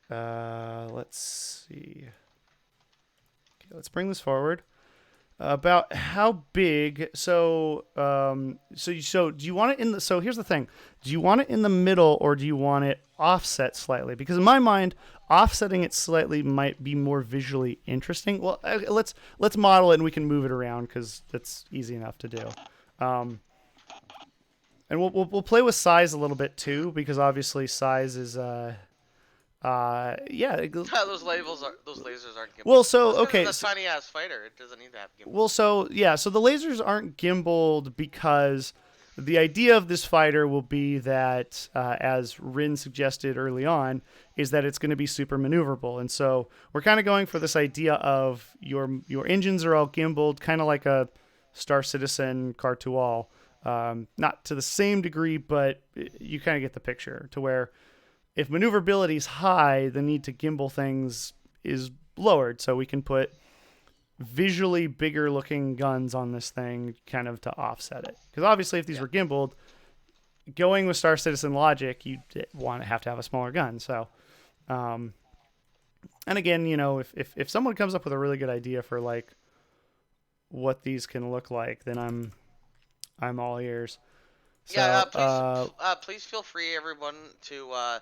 let's see. Okay, let's bring this forward. About how big? So do you want it in the? So here's the thing: do you want it in the middle or do you want it offset slightly? Because in my mind, offsetting it slightly might be more visually interesting. Well, let's model it and we can move it around because that's easy enough to do. And we'll play with size a little bit too, because obviously size is yeah. those lasers aren't gimbal. Well, so okay, it's a tiny ass fighter. It doesn't need to have gimbal. Well, so yeah, so the lasers aren't gimbaled because the idea of this fighter will be that, as Rin suggested early on, is that it's going to be super maneuverable, and so we're kind of going for this idea of your engines are all gimbaled, kind of like a Star Citizen Car-to-All. Not to the same degree, but you kind of get the picture, to where if maneuverability is high, the need to gimbal things is lowered, so we can put visually bigger looking guns on this thing kind of to offset it. Because obviously if these were gimbaled, going with Star Citizen logic, you have to have a smaller gun. So, and again, if someone comes up with a really good idea for like what these can look like, then I'm all ears. So, please feel free, everyone, to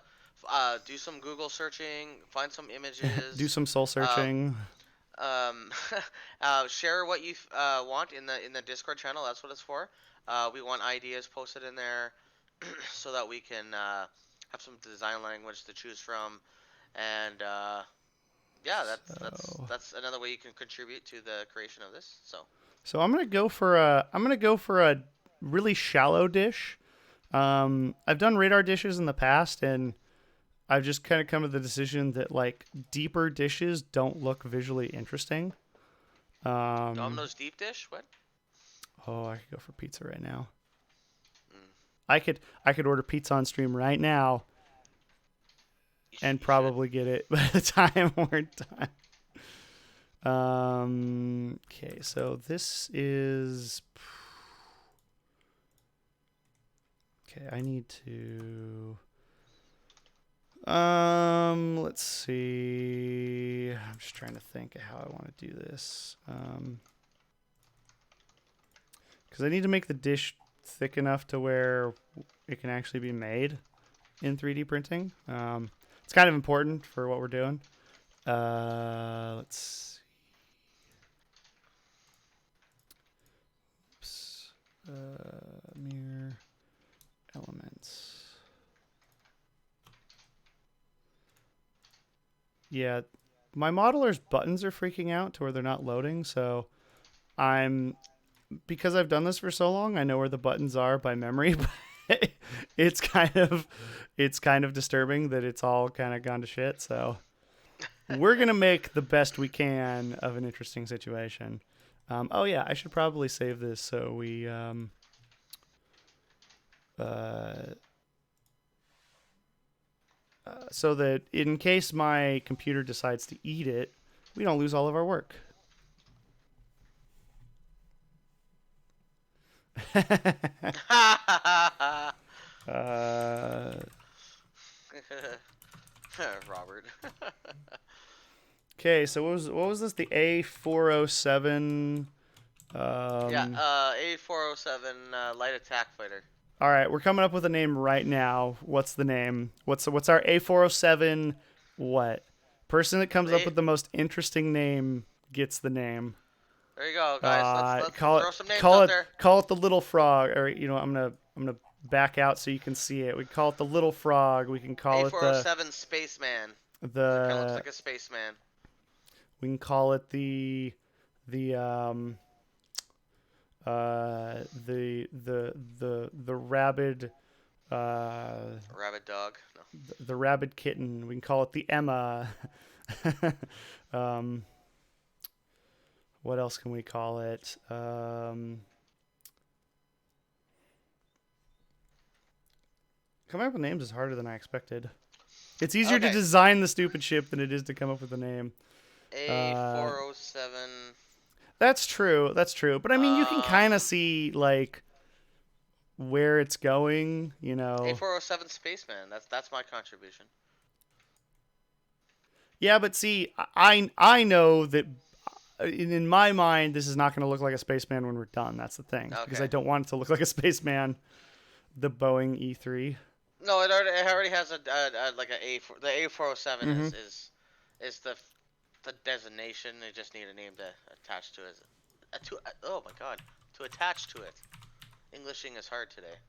do some Google searching, find some images, do some soul searching. Share what you want in the Discord channel. That's what it's for. We want ideas posted in there so that we can have some design language to choose from, and that's another way you can contribute to the creation of this. So I'm gonna go for a really shallow dish. I've done radar dishes in the past, and I've just kind of come to the decision that like deeper dishes don't look visually interesting. Domino's deep dish? What? Oh, I could go for pizza right now. I could order pizza on stream right now and probably get it by the time we're done. Okay, so this is... Okay, I need to... let's see. I'm just trying to think of how I want to do this. Because I need to make the dish thick enough to where it can actually be made in 3D printing. It's kind of important for what we're doing. Let's see. Oops. Mirror elements. Yeah, my modeler's buttons are freaking out to where they're not loading, so because I've done this for so long, I know where the buttons are by memory, but it's kind of disturbing that it's all kind of gone to shit, so we're going to make the best we can of an interesting situation. Oh yeah, I should probably save this so we so that in case my computer decides to eat it, we don't lose all of our work. Robert. Okay, so what was this? The A407. A407 light attack fighter. All right, we're coming up with a name right now. What's the name? What's our A407? What person that comes up with the most interesting name gets the name? There you go, guys. Let's call throw it, some names call out it, there. Call it the little frog, or I'm gonna back out so you can see it. We can call it the little frog. We can call it A407 Spaceman. It kind of looks like a spaceman. We can call it the rabid Rabbit dog. No. the rabid kitten. We can call it the Emma. What else can we call it? Coming up with names is harder than I expected. It's easier to design the stupid ship than it is to come up with a name. A407. That's true. But I mean, you can kind of see like where it's going, you know. A407 Spaceman. That's my contribution. Yeah, but see, I know that in my mind this is not going to look like a spaceman when we're done. That's the thing, because I don't want it to look like a spaceman. The Boeing E3. No, it already has the A407 is the designation. They just need a name to attach to it. Oh my god, to attach to it. Englishing is hard today.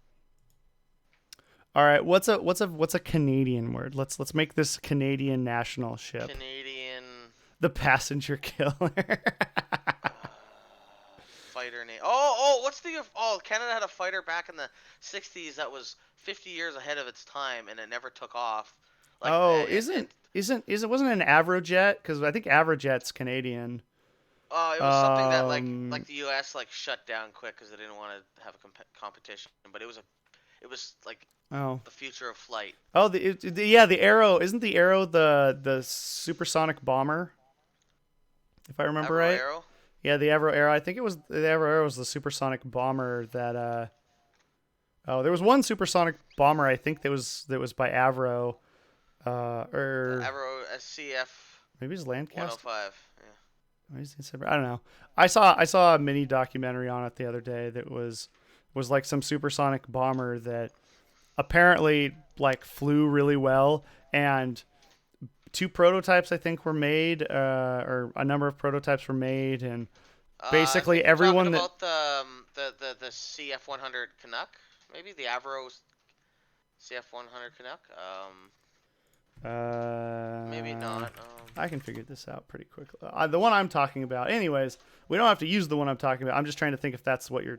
All right, what's a Canadian word? Let's make this Canadian national ship. Canadian. The passenger killer. Fighter name. Canada had a fighter back in the 60s that was 50 years ahead of its time, and it never took off. Wasn't it an Avrojet? Because I think Avrojet's Canadian. It was something that like the U.S. shut down quick because they didn't want to have a competition. But it was the future of flight. Oh, the Aero, isn't the Aero the Supersonic Bomber? If I remember right. Aero? Yeah, the Aero. I think it was the Aero was the Supersonic Bomber that. There was one Supersonic Bomber I think that was by Avro. Avro CF. Maybe it's Lancaster. 105. Yeah. I don't know. I saw a mini documentary on it the other day that was like some supersonic bomber that apparently flew really well, and 2 prototypes I think were made, or a number of prototypes were made, and basically everyone about the CF100 Canuck, maybe the Avro CF100 Canuck. Maybe not. I can figure this out pretty quickly. The one I'm talking about. Anyways, we don't have to use the one I'm talking about. I'm just trying to think if that's what you're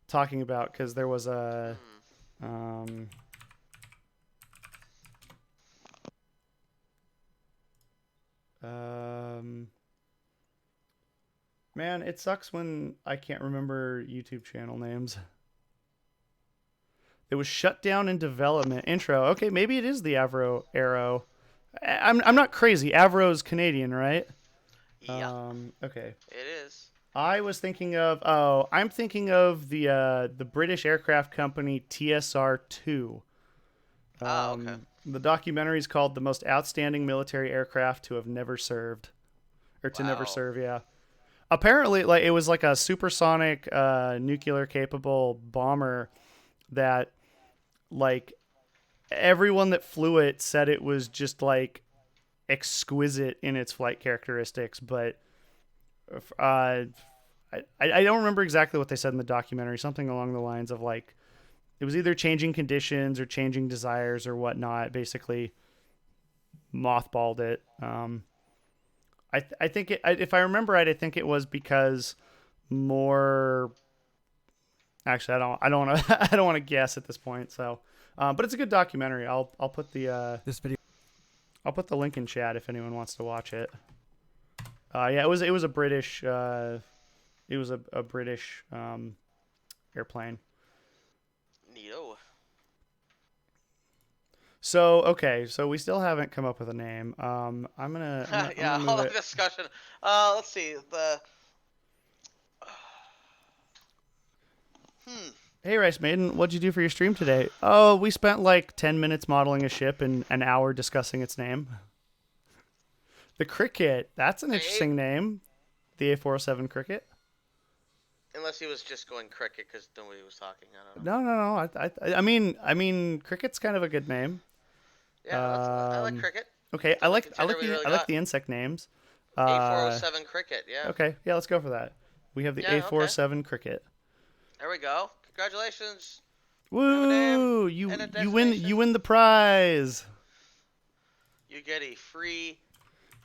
talking about, because there was a. Man, it sucks when I can't remember YouTube channel names. It was shut down in development. Intro. Okay, maybe it is the Avro Aero. I'm not crazy. Avro's Canadian, right? Yeah. Okay. It is. I'm thinking of the British aircraft company TSR-2. Okay. The documentary is called "The Most Outstanding Military Aircraft to Have Never Served," or to never serve. Yeah. Apparently, it was like a supersonic, nuclear capable bomber that, everyone that flew it said it was just exquisite in its flight characteristics, but I don't remember exactly what they said in the documentary. Something along the lines of it was either changing conditions or changing desires or whatnot. Basically, mothballed it. I think if I remember right, I think it was because more. Actually, I don't want to I don't want to guess at this point. So, but it's a good documentary. I'll put the this video. I'll put the link in chat if anyone wants to watch it. Yeah, it was a British British airplane. Neato. So we still haven't come up with a name. I'm gonna all the discussion. Let's see the. Hey, Rice Maiden, what'd you do for your stream today? Oh, we spent 10 minutes modeling a ship and an hour discussing its name. The Cricket. That's an interesting name. The A407 Cricket. Unless he was just going Cricket because nobody was talking. I don't know. No. I mean, Cricket's kind of a good name. Yeah, I like Cricket. Okay, I like the insect names. A407 Cricket. Yeah. Okay, yeah, let's go for that. We have the A407 Cricket. There we go. Congratulations. You have a name Woo! and a You win. destination. You win the prize. You get a free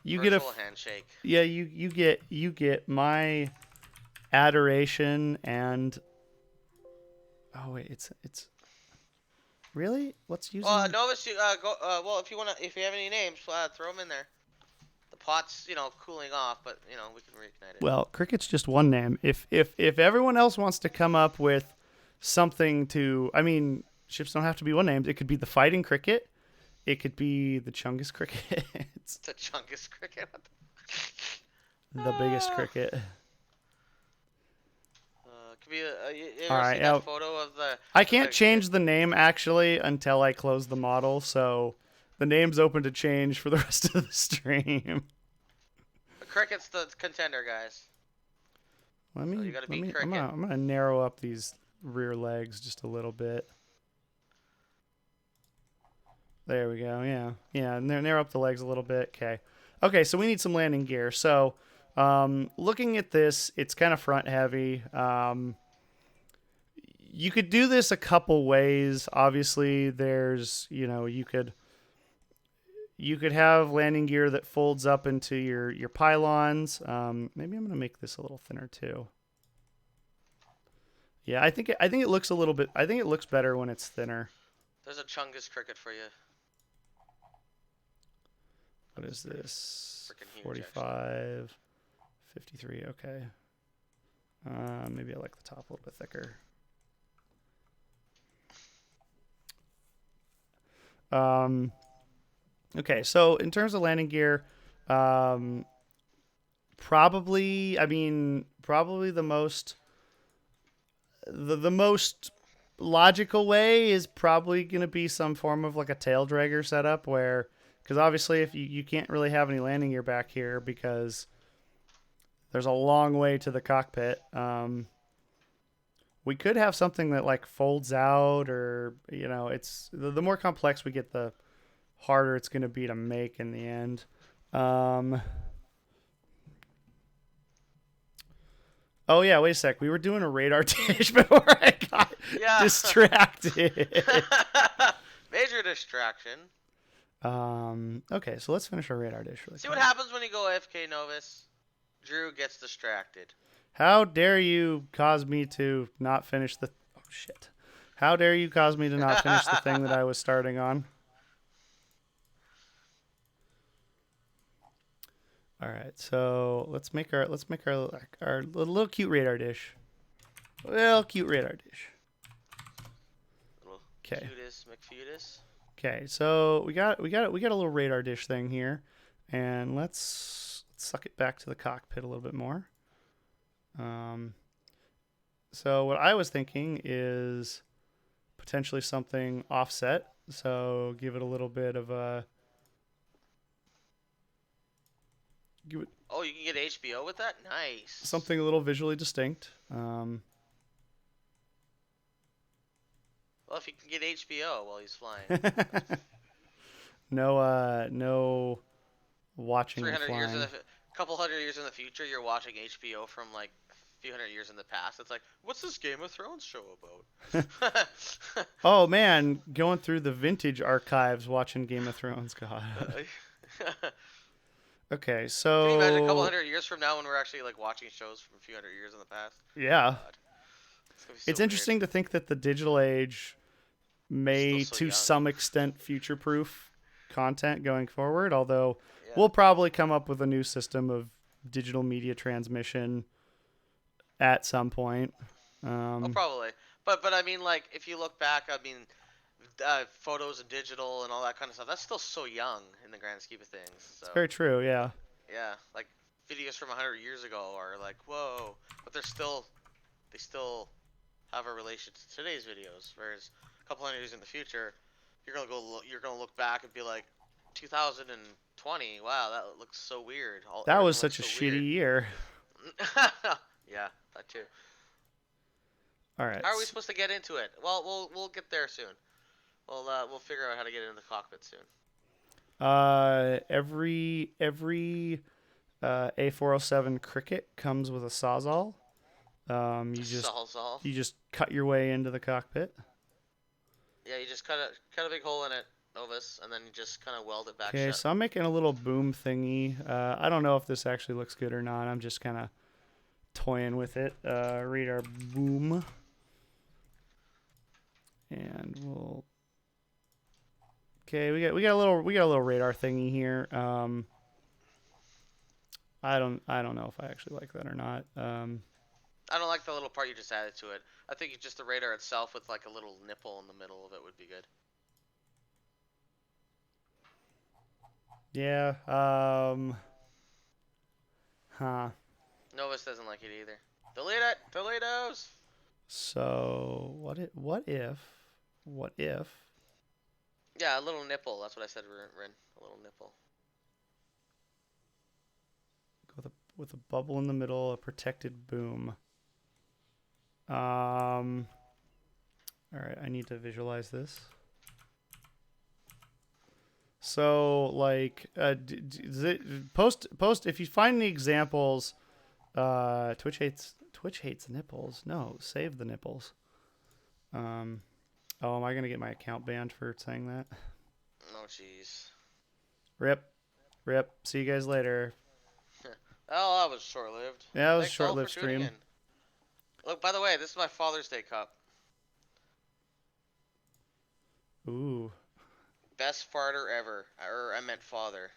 You get virtual handshake. yeah. You get my adoration and oh wait, it's really what's Well, using. Novus, you go. Well, if you have any names, throw them in there. The pot's, cooling off, but we can reignite it. Well, cricket's just one name. If everyone else wants to come up with something to, I mean, ships don't have to be one name. It could be the Fighting Cricket. It could be the Chungus Cricket. It's It's a Chungus cricket. the biggest cricket. Could be you All ever right, see now that photo of the? I can't change the name actually until I close the model, so the name's open to change for the rest of the stream. The cricket's the contender, guys. Let So me, you gotta let beat me. cricket. I'm gonna narrow up these rear legs just a little bit. There we go. Yeah. Narrow up the legs a little bit. Okay. So we need some landing gear. So, looking at this, it's kind of front heavy. You could do this a couple ways. Obviously, there's you could have landing gear that folds up into your pylons. Maybe I'm gonna make this a little thinner too. Yeah, I think it looks a little bit. I think it looks better when it's thinner. There's a Chungus cricket for you. What is this? Freaking huge, 45, 53. Okay. Maybe I like the top a little bit thicker. Okay, so in terms of landing gear, probably the most the most logical way is probably going to be some form of like a tail dragger setup where, because obviously if you can't really have any landing gear back here because there's a long way to the cockpit. We could have something that like folds out, or it's the more complex we get, the harder it's going to be to make in the end. Oh yeah, wait a sec. We were doing a radar dish before I got distracted. Major distraction. Okay, so let's finish our radar dish really See quick. what happens when you go AFK, Novus. Drew gets distracted. How dare you cause me to not finish the... Oh, shit. How dare you cause me to not finish the thing that I was starting on? All right, so let's make our little cute radar dish. Well, cute radar dish. Okay. Cutis McFutis. Okay, so we got a little radar dish thing here, and let's suck it back to the cockpit a little bit more. So what I was thinking is potentially something offset. So give it a little bit of a. Oh, you can get HBO with that? Nice. Something a little visually distinct. Well, if you can get HBO while he's flying. No watching and 300 flying. years couple hundred years in the future, you're watching HBO from like a few hundred years in the past. It's like, what's this Game of Thrones show about? Oh man, going through the vintage archives watching Game of Thrones. God. Okay, so. Can you imagine a couple hundred years from now when we're actually like watching shows from a few hundred years in the past? Yeah. It's interesting to think that the digital age may, so to young. some extent, future-proof content going forward. Although we'll probably come up with a new system of digital media transmission at some point. Oh, probably. But I mean, like, if you look back, I mean, photos and digital and all that kind of stuff, that's still so young in the grand scheme of things. So. It's very true, yeah. Yeah, like, videos from 100 years ago are like, whoa. But they still have a relation to today's videos. Whereas a couple hundred years in the future, you're gonna look back and be like, 2020, wow, that looks so weird. That was such a shitty year. Yeah, that too. All right. How are we supposed to get into it? Well, we'll get there soon. We'll figure out how to get into the cockpit soon. Every A407 Cricket comes with a Sawzall. You just cut your way into the cockpit. Yeah, you just cut a big hole in it, Novus, and then you just kind of weld it back Okay, shut. so I'm making a little boom thingy. I don't know if this actually looks good or not. I'm just kind of toying with it. Radar boom. And we'll. Okay, we got a little radar thingy here. I don't know if I actually like that or not. I don't like the little part you just added to it. I think just the radar itself with like a little nipple in the middle of it would be good. Yeah. Huh. Novus doesn't like it either. Delete it. Delete those. So what if Yeah, a little nipple. That's what I said, Rin. A little nipple. with a bubble in the middle, a protected boom. All right, I need to visualize this. So like, post if you find any examples. Twitch hates nipples. No, save the nipples. Oh, am I gonna get my account banned for saying that? Oh, jeez. Rip. See you guys later. Oh, that was short-lived. Yeah, it was a Thanks all short-lived for tuning stream. in. Look, by the way, this is my Father's Day cup. Ooh. Best farter ever. Or I meant father.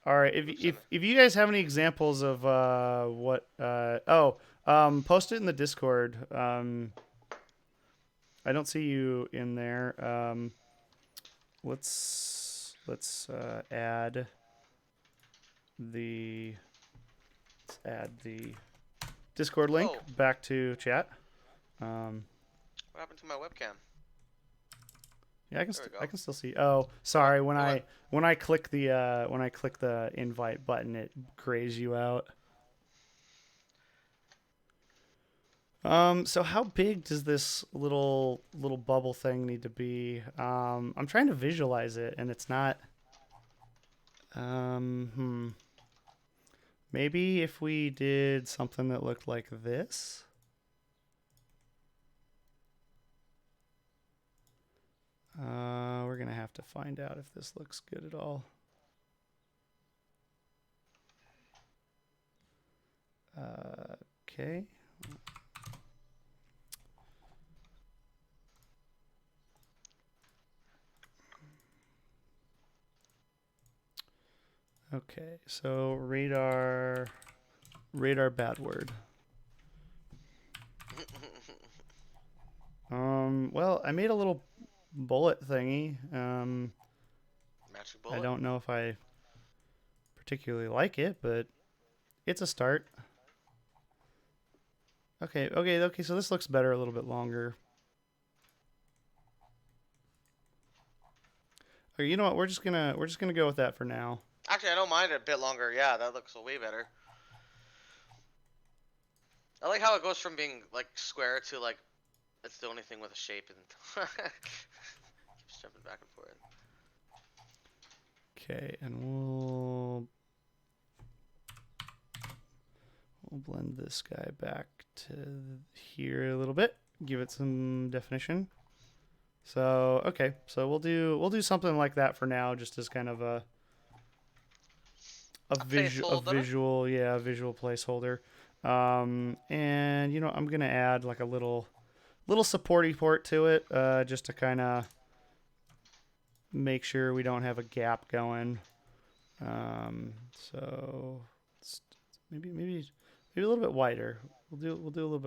All right. Oops, If you guys have any examples of what post it in the Discord. I don't see you in there. Let's add the Discord link back to chat. what happened to my webcam? Yeah, I can still see. Oh, sorry. When I click the invite button, it grays you out. So how big does this little bubble thing need to be? I'm trying to visualize it, and it's not. Maybe if we did something that looked like this. We're gonna have to find out if this looks good at all. Okay. Okay, so radar bad word. Well, I made a little bullet thingy. Magic bullet? I don't know if I particularly like it, but it's a start. Okay, so this looks better a little bit longer. Okay, you know what? We're just gonna go with that for now. Actually, I don't mind it a bit longer. Yeah, that looks way better. I like how it goes from being like square to like it's the only thing with a shape and keeps jumping back and forth. Okay, and we'll blend this guy back to here a little bit. Give it some definition. So okay, so we'll do something like that for now, just as kind of a visual placeholder. And you know, I'm gonna add like a little supporty port to it, just to kind of make sure we don't have a gap going. So maybe a little bit wider. We'll do a little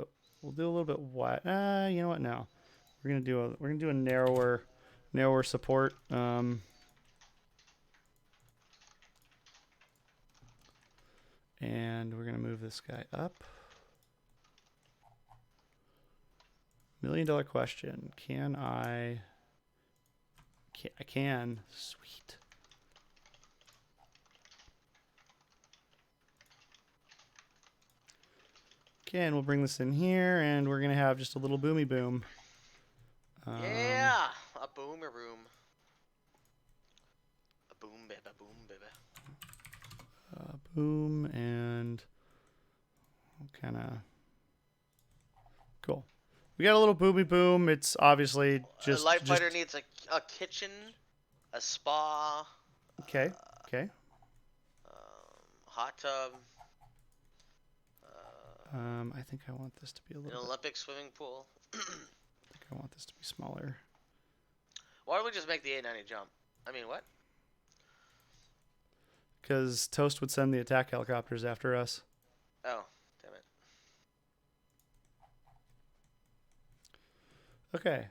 bit wide. You know what? No, we're gonna do a narrower support. And we're gonna move this guy up. $1 million question. Can I? I can. Sweet. Okay, and we'll bring this in here, and we're gonna have just a little boomy boom. Yeah, a boomer room. A boom, baby, boom, baby. Boom, and kind of cool. We got a little boomy boom. It's obviously A light just fighter needs a kitchen, a spa, okay. Okay. hot tub, I think I want this to be a an little bit. Olympic swimming pool. I think I want this to be smaller. Why don't we just make the A90 jump? I mean, what? Because Toast would send the attack helicopters after us. Oh, damn it. Okay.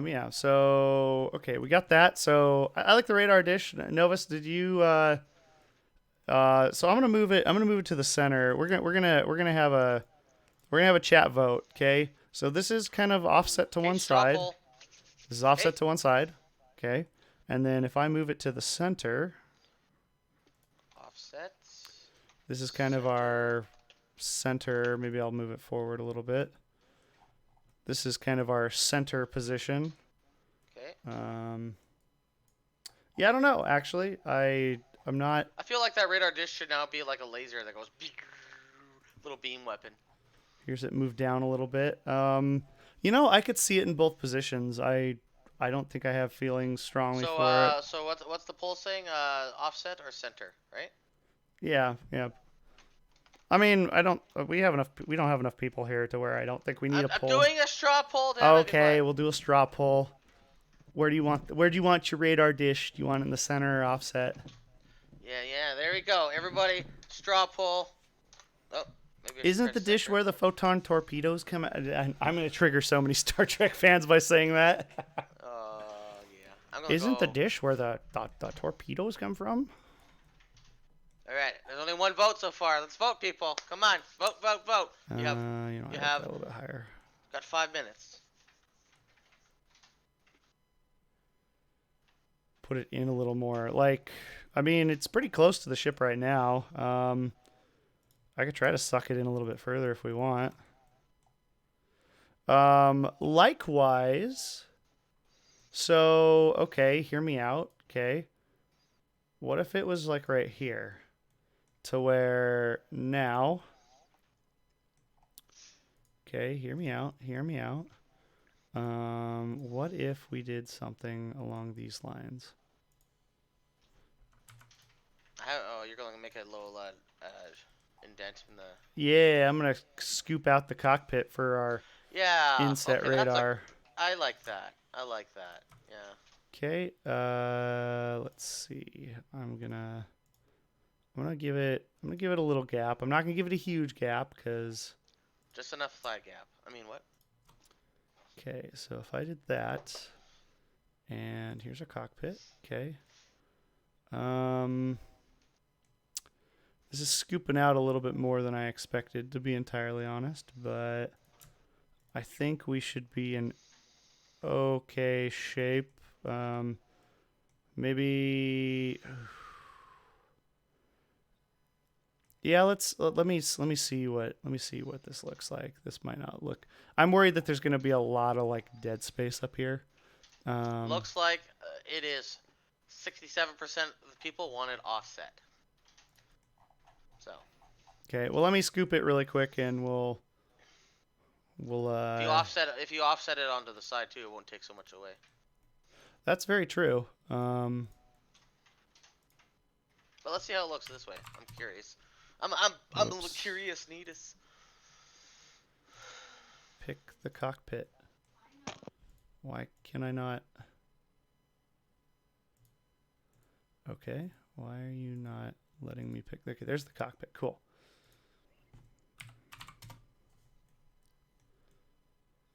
Yeah. So okay, we got that. So I like the radar dish. Novus, did you? So I'm gonna move it. I'm gonna move it to the center. We're gonna have a chat vote. Okay. So this is kind of offset to Okay, one straw side. poll. This is offset Okay. to one side. Okay. And then if I move it to the center, Offset. this is kind of our center. Maybe I'll move it forward a little bit. This is kind of our center position. Okay. Yeah, I don't know. Actually, I'm not. I feel like that radar dish should now be like a laser that goes little beam weapon. Here's it moved down a little bit. I could see it in both positions. I don't think I have feelings strongly for it. So what's the poll saying? Offset or center, right? Yeah, yeah. I mean, I don't. We have enough. We don't have enough people here to where I don't think we need a I'm poll. doing a straw poll. Damn it, Okay, we'll do a straw poll. Where do you want your radar dish? Do you want it in the center or offset? Yeah. There we go. Everybody, straw poll. Oh, maybe I should Isn't press the dish center. where the photon torpedoes come out? I'm going to trigger so many Star Trek fans by saying that. Yeah. I'm gonna Isn't go. the dish where the torpedoes come from? All right. There's only one vote so far. Let's vote, people. Come on, vote. You have I you got have that a little bit higher. got 5 minutes. Put it in a little more. I mean, it's pretty close to the ship right now. I could try to suck it in a little bit further if we want. Likewise. So, okay, hear me out. Okay. What if it was like right here? To where now. Okay, hear me out. What if we did something along these lines? You're going to make a little indent in the. Yeah, I'm gonna scoop out the cockpit for our inset Okay, radar. I like that. Yeah. Okay, let's see. I'm gonna give it a little gap. I'm not gonna give it a huge gap because. Just enough flag gap. I mean, what? Okay, so if I did that, and here's our cockpit. Okay. This is scooping out a little bit more than I expected, to be entirely honest, but I think we should be in okay shape. Maybe. Yeah, let me see what this looks like. This might not look. I'm worried that there's going to be a lot of like dead space up here. Looks like it is 67% of the people wanted offset. So. Okay, well let me scoop it really quick and we'll If you offset it onto the side too, it won't take so much away. That's very true. But let's see how it looks this way. I'm curious. I'm a little curious, Neatus. Pick the cockpit. Why can I not? Okay, why are you not letting me pick there's the cockpit. Cool.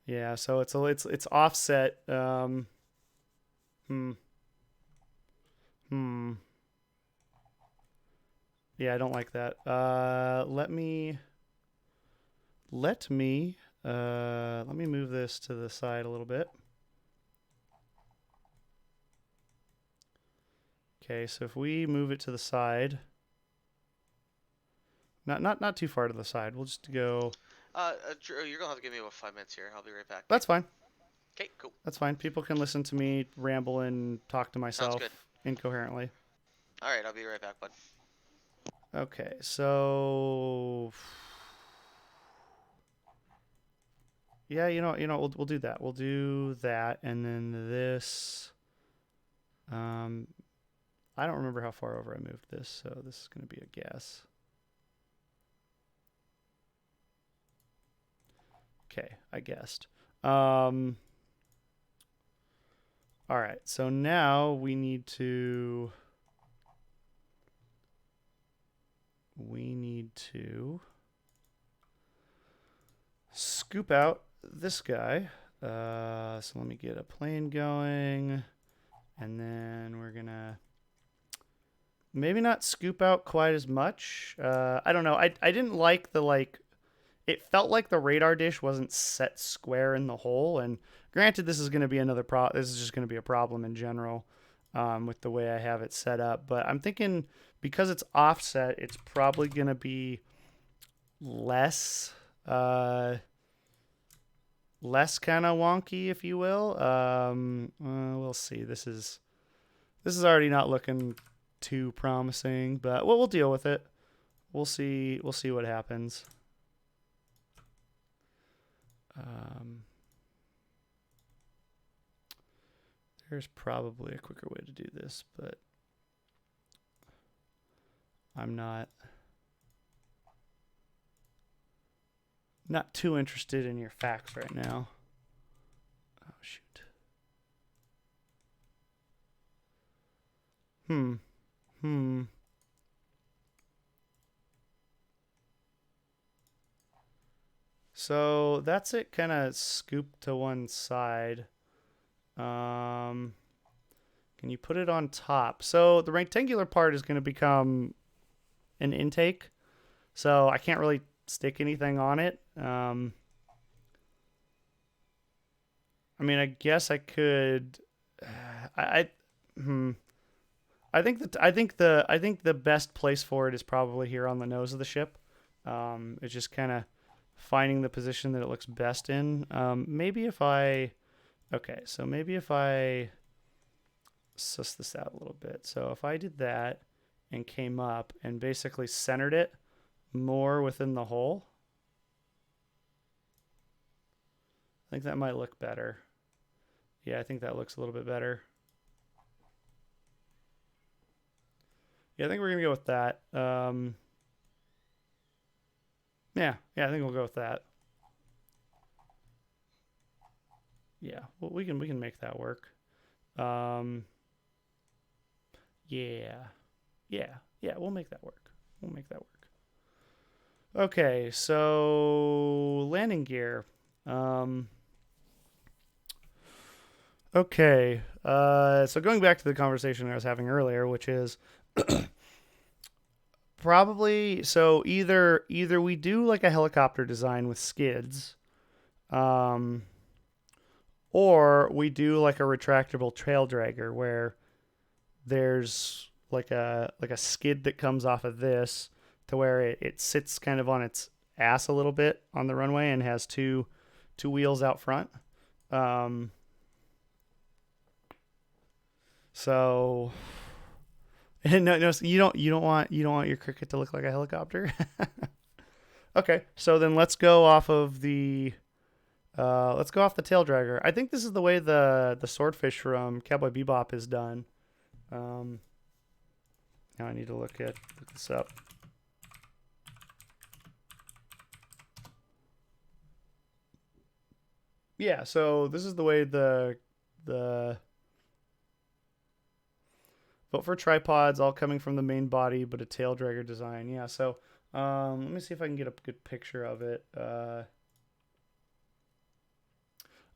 Yeah, so it's offset. Yeah, I don't like that. Let me move this to the side a little bit. Okay, so if we move it to the side, not too far to the side. We'll just go. Drew, you're gonna have to give me about 5 minutes here. I'll be right back. That's fine. Okay, cool. That's fine. People can listen to me ramble and talk to myself incoherently. All right, I'll be right back, bud. Okay, so Yeah, we'll do that. We'll do that, and then this. Um, I don't remember how far over I moved this, so this is going to be a guess. Okay, I guessed. All right, so now we need to scoop out this guy. So let me get a plane going, and then we're gonna maybe not scoop out quite as much. I don't know. I didn't like the like. It felt like the radar dish wasn't set square in the hole, and granted, this is going to be another This is just going to be a problem in general with the way I have it set up. But I'm thinking because it's offset, it's probably going to be less. Less kind of wonky, if you will. We'll see. This is already not looking too promising, but we'll deal with it. We'll see. We'll see what happens. There's probably a quicker way to do this, but I'm not too interested in your facts right now. Oh, shoot. So that's it kind of scooped to one side. Can you put it on top? So the rectangular part is going to become an intake. So I can't really stick anything on it. I mean, I guess I could. I think the best place for it is probably here on the nose of the ship. It's just kind of finding the position that it looks best in. Maybe if I suss this out a little bit. So if I did that and came up and basically centered it more within the hole, I think that might look better. Yeah, I think that looks a little bit better. Yeah, I think we're going to go with that. Yeah, I think we'll go with that. Yeah, well, we can make that work. Yeah, we'll make that work. Okay, so landing gear. Okay, so going back to the conversation I was having earlier, which is probably so either we do like a helicopter design with skids, or we do like a retractable trail dragger where there's like a skid that comes off of this to where it sits kind of on its ass a little bit on the runway and has two wheels out front. So no, so you don't want your cricket to look like a helicopter. Okay, so then let's go off the tail dragger. I think this is the way the swordfish from Cowboy Bebop is done. Now I need to look this up. Yeah, so this is the way the vote for tripods, all coming from the main body, but a tail dragger design. Yeah, so let me see if I can get a good picture of it.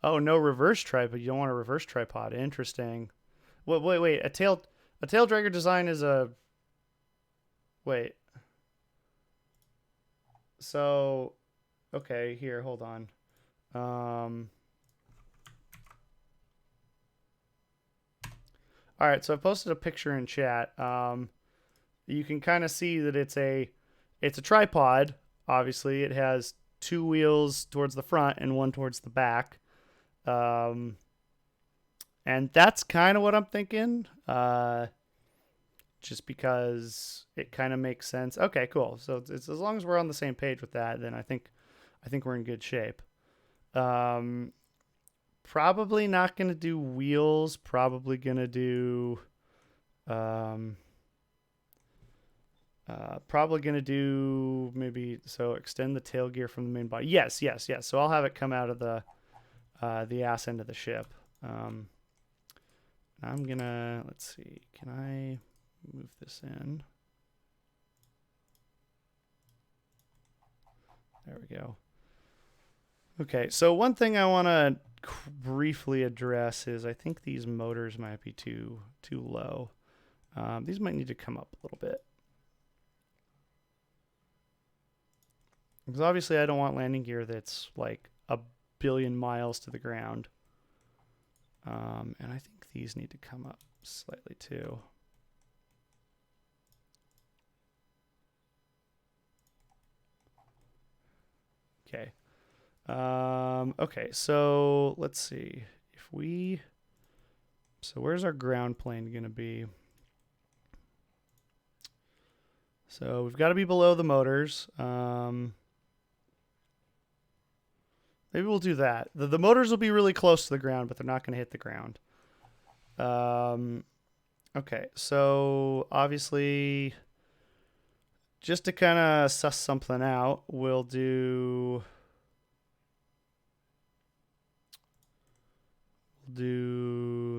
Oh, no reverse tripod. You don't want a reverse tripod. Interesting. Wait. A tail dragger design is a. Wait. So, okay, here, hold on. All right, so I posted a picture in chat. You can kind of see that it's a tripod. Obviously, it has two wheels towards the front and one towards the back. And that's kind of what I'm thinking. Just because it kind of makes sense. Okay, cool. So it's as long as we're on the same page with that, then I think we're in good shape. Probably not going to do wheels. Probably going to do. Um, Probably going to do maybe so extend the tail gear from the main body. Yes. So I'll have it come out of the ass end of the ship. I'm gonna let's see. Can I move this in? There we go. Okay, so one thing I want to briefly address is I think these motors might be too low. These might need to come up a little bit. Because obviously I don't want landing gear that's like a billion miles to the ground. And I think these need to come up slightly too. Okay. Okay, so let's see. So where's our ground plane going to be? So we've got to be below the motors. Maybe we'll do that. The motors will be really close to the ground, but they're not going to hit the ground. Okay, so obviously, just to kind of suss something out, we'll do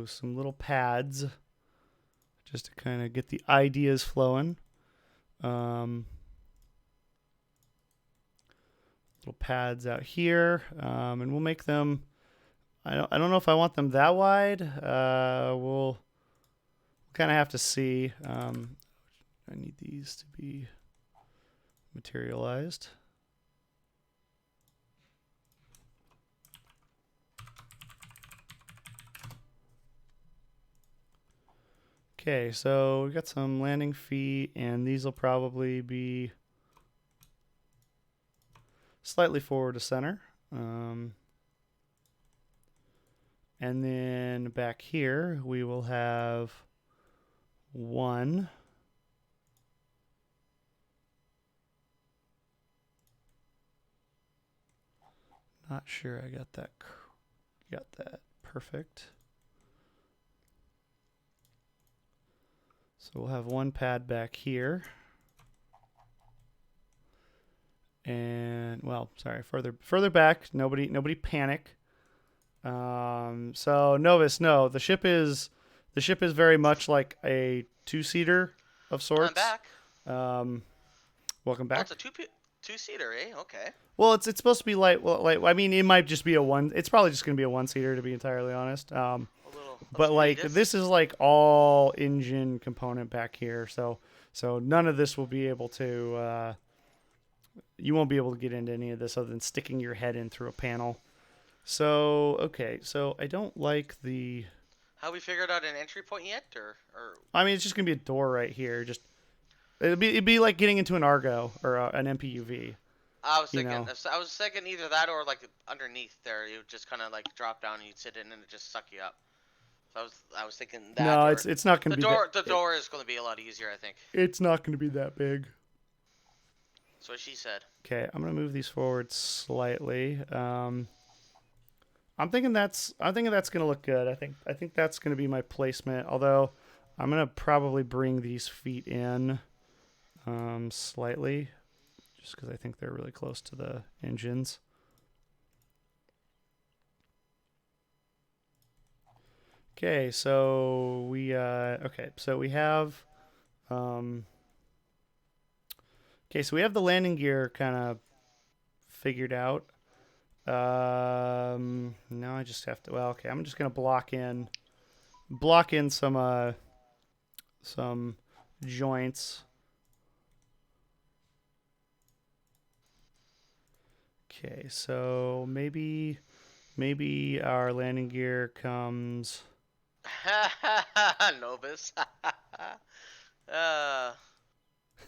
some little pads just to kind of get the ideas flowing. Little pads out here, and we'll make them. I don't know if I want them that wide. We'll kind of have to see. I need these to be materialized. Okay, so we got some landing feet, and these will probably be slightly forward to center. And then back here, we will have one. Not sure I got that perfect. So we'll have one pad back here. And well, sorry, further back. Nobody panic. So Novus, no, the ship is very much like a two-seater of sorts. I'm back. Welcome back. Oh, it's a two-seater, eh? Okay. Well, it's supposed to be light. Well, I mean, it might just be a one. It's probably just going to be a one-seater, to be entirely honest. But like this is like all engine component back here, so none of this will be able to. You won't be able to get into any of this other than sticking your head in through a panel. So okay, so I don't like the. Have we figured out an entry point yet, or? I mean, it's just gonna be a door right here. Just it'd be like getting into an Argo or an MPUV. I was thinking either that or like underneath there, you just kind of like drop down and you'd sit in and it just suck you up. So I was thinking that. No, it's not going to be the door is going to be a lot easier, I think. It's not going to be that big. That's what she said. Okay, I'm going to move these forward slightly. I'm thinking that's going to look good. I think that's going to be my placement. Although I'm going to probably bring these feet in slightly, just because I think they're really close to the engines. Okay, so we have so we have the landing gear kind of figured out. Now I just have to. Well, okay, I'm just gonna block in some joints. Okay, so maybe our landing gear comes. Novus.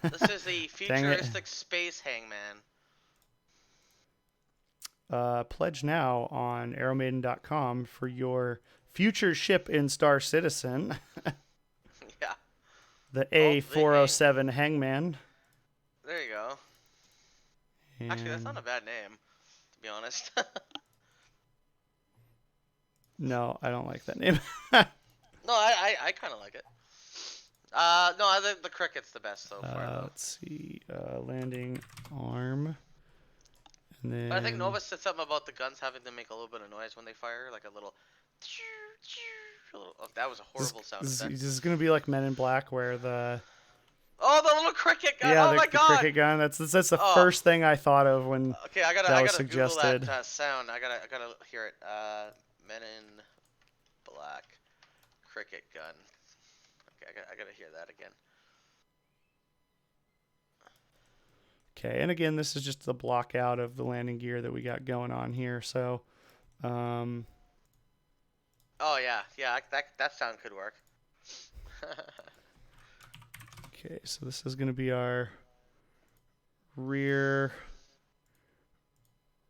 This is the futuristic space hangman. Pledge now on AeroMaiden.com for your future ship in Star Citizen. Yeah. The A407 Hangman. There you go. And actually, that's not a bad name, to be honest. No, I don't like that name. No, I kind of like it. No, I think the cricket's the best so far though. Let's see. Landing arm. And But I think then Nova said something about the guns having to make a little bit of noise when they fire, like a little. Oh, that was a horrible sound effect. this is gonna be like Men in Black, where Oh, the little cricket gun! yeah, Oh my the god! cricket gun. That's the Oh, first thing I thought of when okay. that I was gotta Google suggested. that sound. I gotta hear it. Men in Black cricket gun. Okay, I gotta hear that again. Okay, and again, this is just the block out of the landing gear that we got going on here. So, Oh yeah, that sound could work. okay, so this is going to be our rear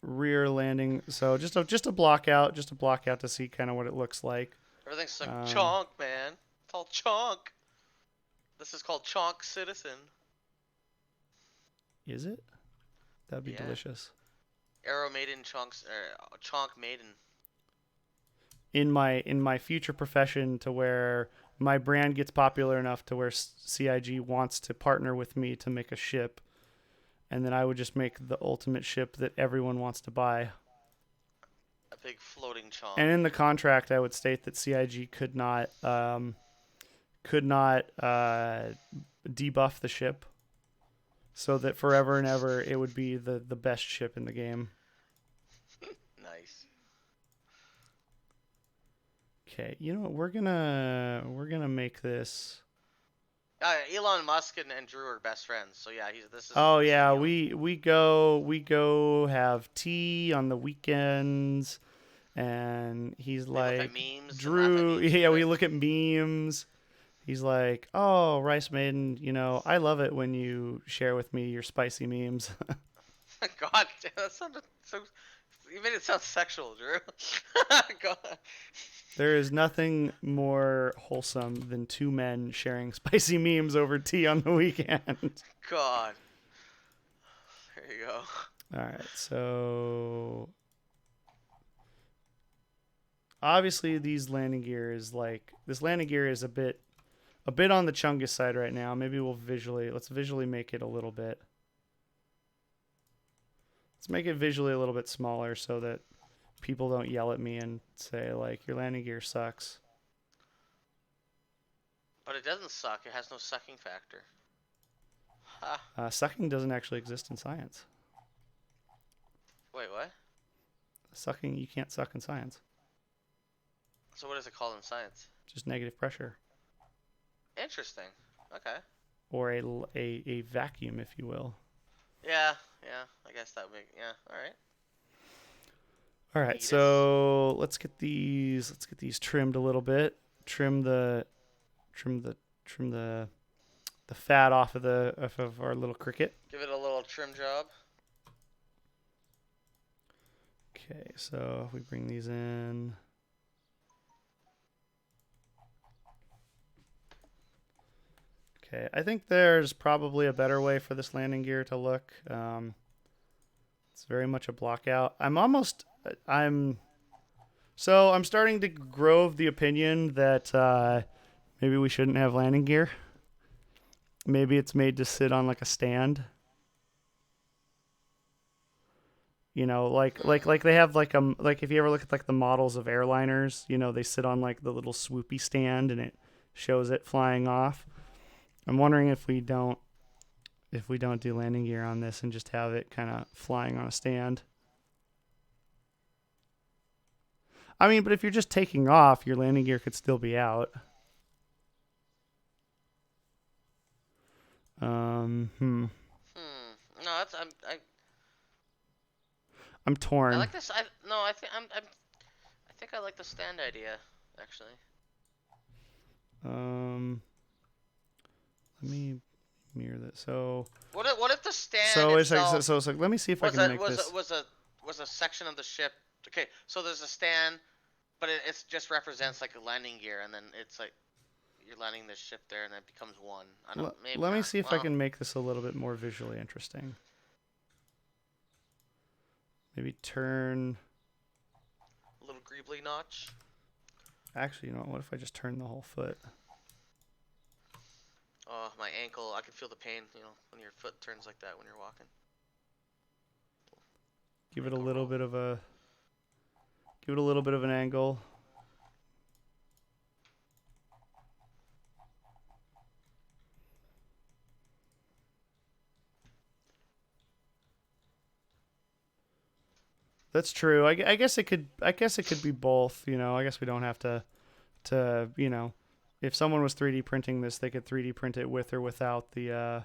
landing. So just a block out, to see kind of what it looks like. Everything's like chonk, man. It's all chonk. This is called Chonk Citizen. Is it? That'd be delicious. AeroMaiden chonks, Chonk Maiden. In my future profession, to where my brand gets popular enough to where CIG wants to partner with me to make a ship, and then I would just make the ultimate ship that everyone wants to buy. A big floating chonk. And in the contract, I would state that CIG could not debuff the ship, so that forever and ever it would be the best ship in the game. Nice. Okay, you know what? We're gonna make this. Elon Musk and Drew are best friends, so yeah, this is. Oh yeah, we go have tea on the weekends, and he's like, look at memes Drew. memes Yeah, we look at memes. He's like, oh, Rice Maiden, I love it when you share with me your spicy memes. God damn, that sounded so. You made it sound sexual, Drew. God. There is nothing more wholesome than two men sharing spicy memes over tea on the weekend. God. There you go. All right, so obviously this landing gear is a bit on the Chungus side right now. Maybe let's visually make it a little bit. Let's make it visually a little bit smaller so that people don't yell at me and say, like, your landing gear sucks. But it doesn't suck. It has no sucking factor. Ha. Sucking doesn't actually exist in science. Wait, what? Sucking, you can't suck in science. So what is it called in science? Just negative pressure. Interesting. Okay. Or a vacuum, if you will. Yeah. I guess that would make. Yeah. All right. All right, so let's get these trimmed a little bit. Trim the fat off of our little cricket. Give it a little trim job. Okay, so if we bring these in. Okay, I think there's probably a better way for this landing gear to look. It's very much a block out. I'm starting to grow the opinion that maybe we shouldn't have landing gear. Maybe it's made to sit on like a stand. Like they have like if you ever look at like the models of airliners, they sit on like the little swoopy stand and it shows it flying off. I'm wondering if we don't do landing gear on this and just have it kind of flying on a stand. I mean, but if you're just taking off, your landing gear could still be out. No, I'm torn. I like this. I think I like the stand idea, actually. Let me mirror that. So what if the stand it's like let me see if I can make this. Was a section of the ship. Okay, so there's a stand, but it just represents like a landing gear, and then it's like you're landing this ship there, and it becomes one. Let me see if I can make this a little bit more visually interesting. Maybe turn a little greebly notch. Actually, you know what if I just turn the whole foot? Oh, my ankle. I can feel the pain, when your foot turns like that when you're walking. Give it a little bit of an angle. That's true. I guess it could. I guess it could be both. I guess we don't have to. If someone was 3D printing this, they could 3D print it with or without the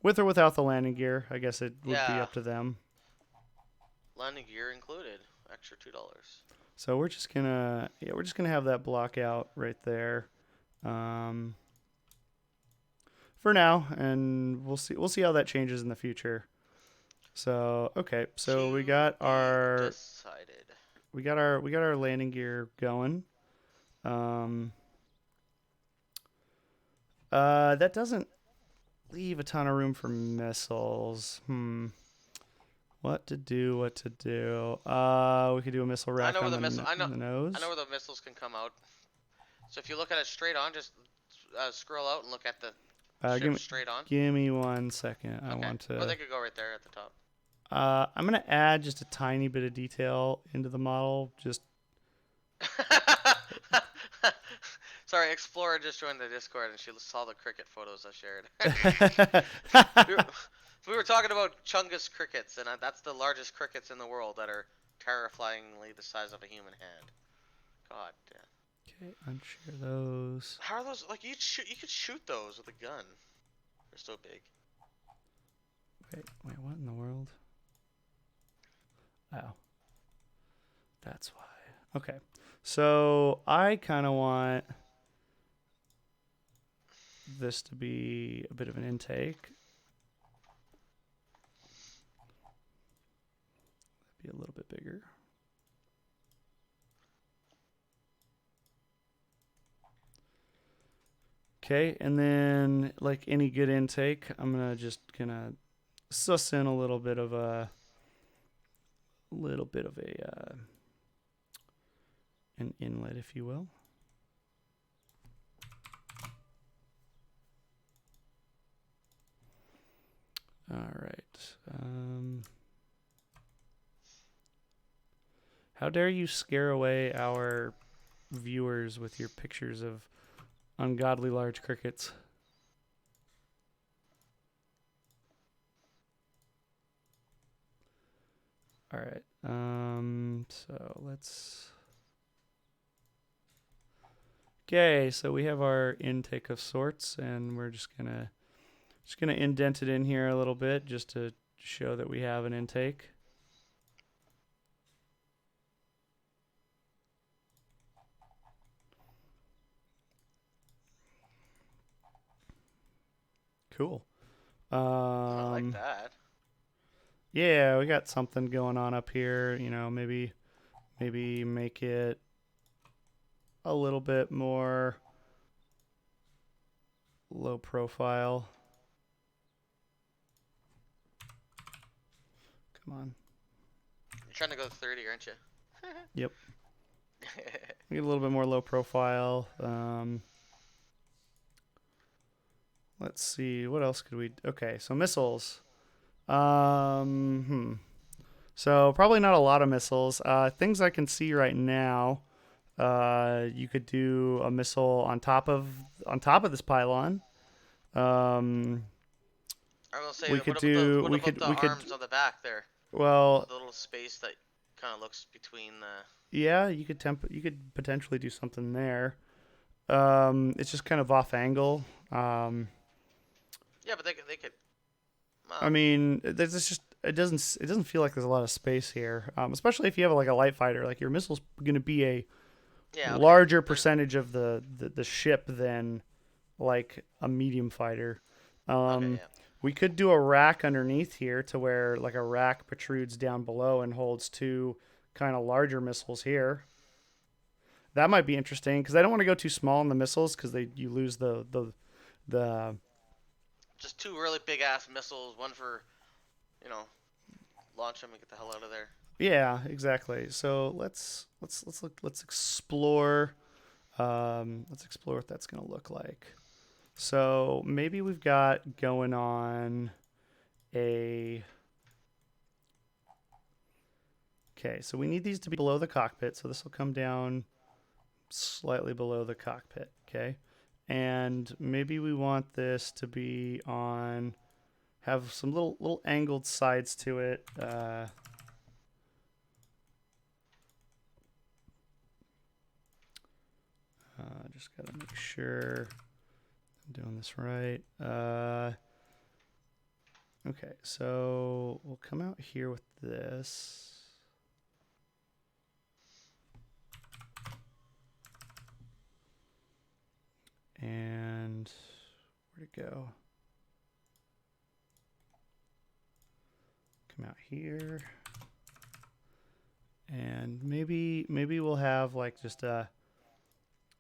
landing gear. I guess it would be up to them. Landing gear included, extra $2. So we're just gonna have that block out right there, for now, and we'll see how that changes in the future. So okay, so we got our landing gear going. That doesn't leave a ton of room for missiles. What to do? We could do a missile rack on the nose. I know where the missiles can come out. So if you look at it straight on, just scroll out and look at the ship straight on. Give me 1 second. Okay. I want to. Or they could go right there at the top. I'm gonna add just a tiny bit of detail into the model. Just. Sorry, Explorer just joined the Discord and she saw the cricket photos I shared. we were talking about Chungus crickets, and that's the largest crickets in the world that are terrifyingly the size of a human hand. God damn. Okay, unshare those. How are those? Like you could shoot those with a gun. They're so big. Wait, what in the world? Oh, that's why. Okay, so I kind of want this to be a bit of an intake. Be a little bit bigger. Okay, and then like any good intake, I'm gonna suss in a little bit of an inlet, if you will. All right. How dare you scare away our viewers with your pictures of ungodly large crickets? All right. So let's. Okay, so we have our intake of sorts, and we're just gonna indent it in here a little bit just to show that we have an intake. Cool. I like that. Yeah, we got something going on up here. Maybe make it a little bit more low profile. Come on. You're trying to go 30, aren't you? Yep. Get a little bit more low profile. Let's see. What else could we... Okay, so missiles. So probably not a lot of missiles. Things I can see right now. You could do a missile on top of this pylon. I will say, what about the arms on the back there? Well, the little space that kind of looks between the. Yeah, you could potentially do something there. It's just kind of off angle. Yeah, but they could. I mean, there's just it doesn't feel like there's a lot of space here, especially if you have like a light fighter. Like your missile's going to be a larger percentage of the ship than like a medium fighter. We could do a rack underneath here to where like a rack protrudes down below and holds two kind of larger missiles here. That might be interesting because I don't want to go too small in the missiles because you lose the just two really big ass missiles, one for launch them and get the hell out of there. Yeah, exactly. So let's explore. Let's explore what that's gonna look like. So maybe we've got going on a. Okay, so we need these to be below the cockpit. So this will come down slightly below the cockpit. Okay, and maybe we want this to be on. Have some little angled sides to it. Just gotta make sure I'm doing this right. Okay, so we'll come out here with this. And where'd it go? Come out here. And maybe we'll have like just a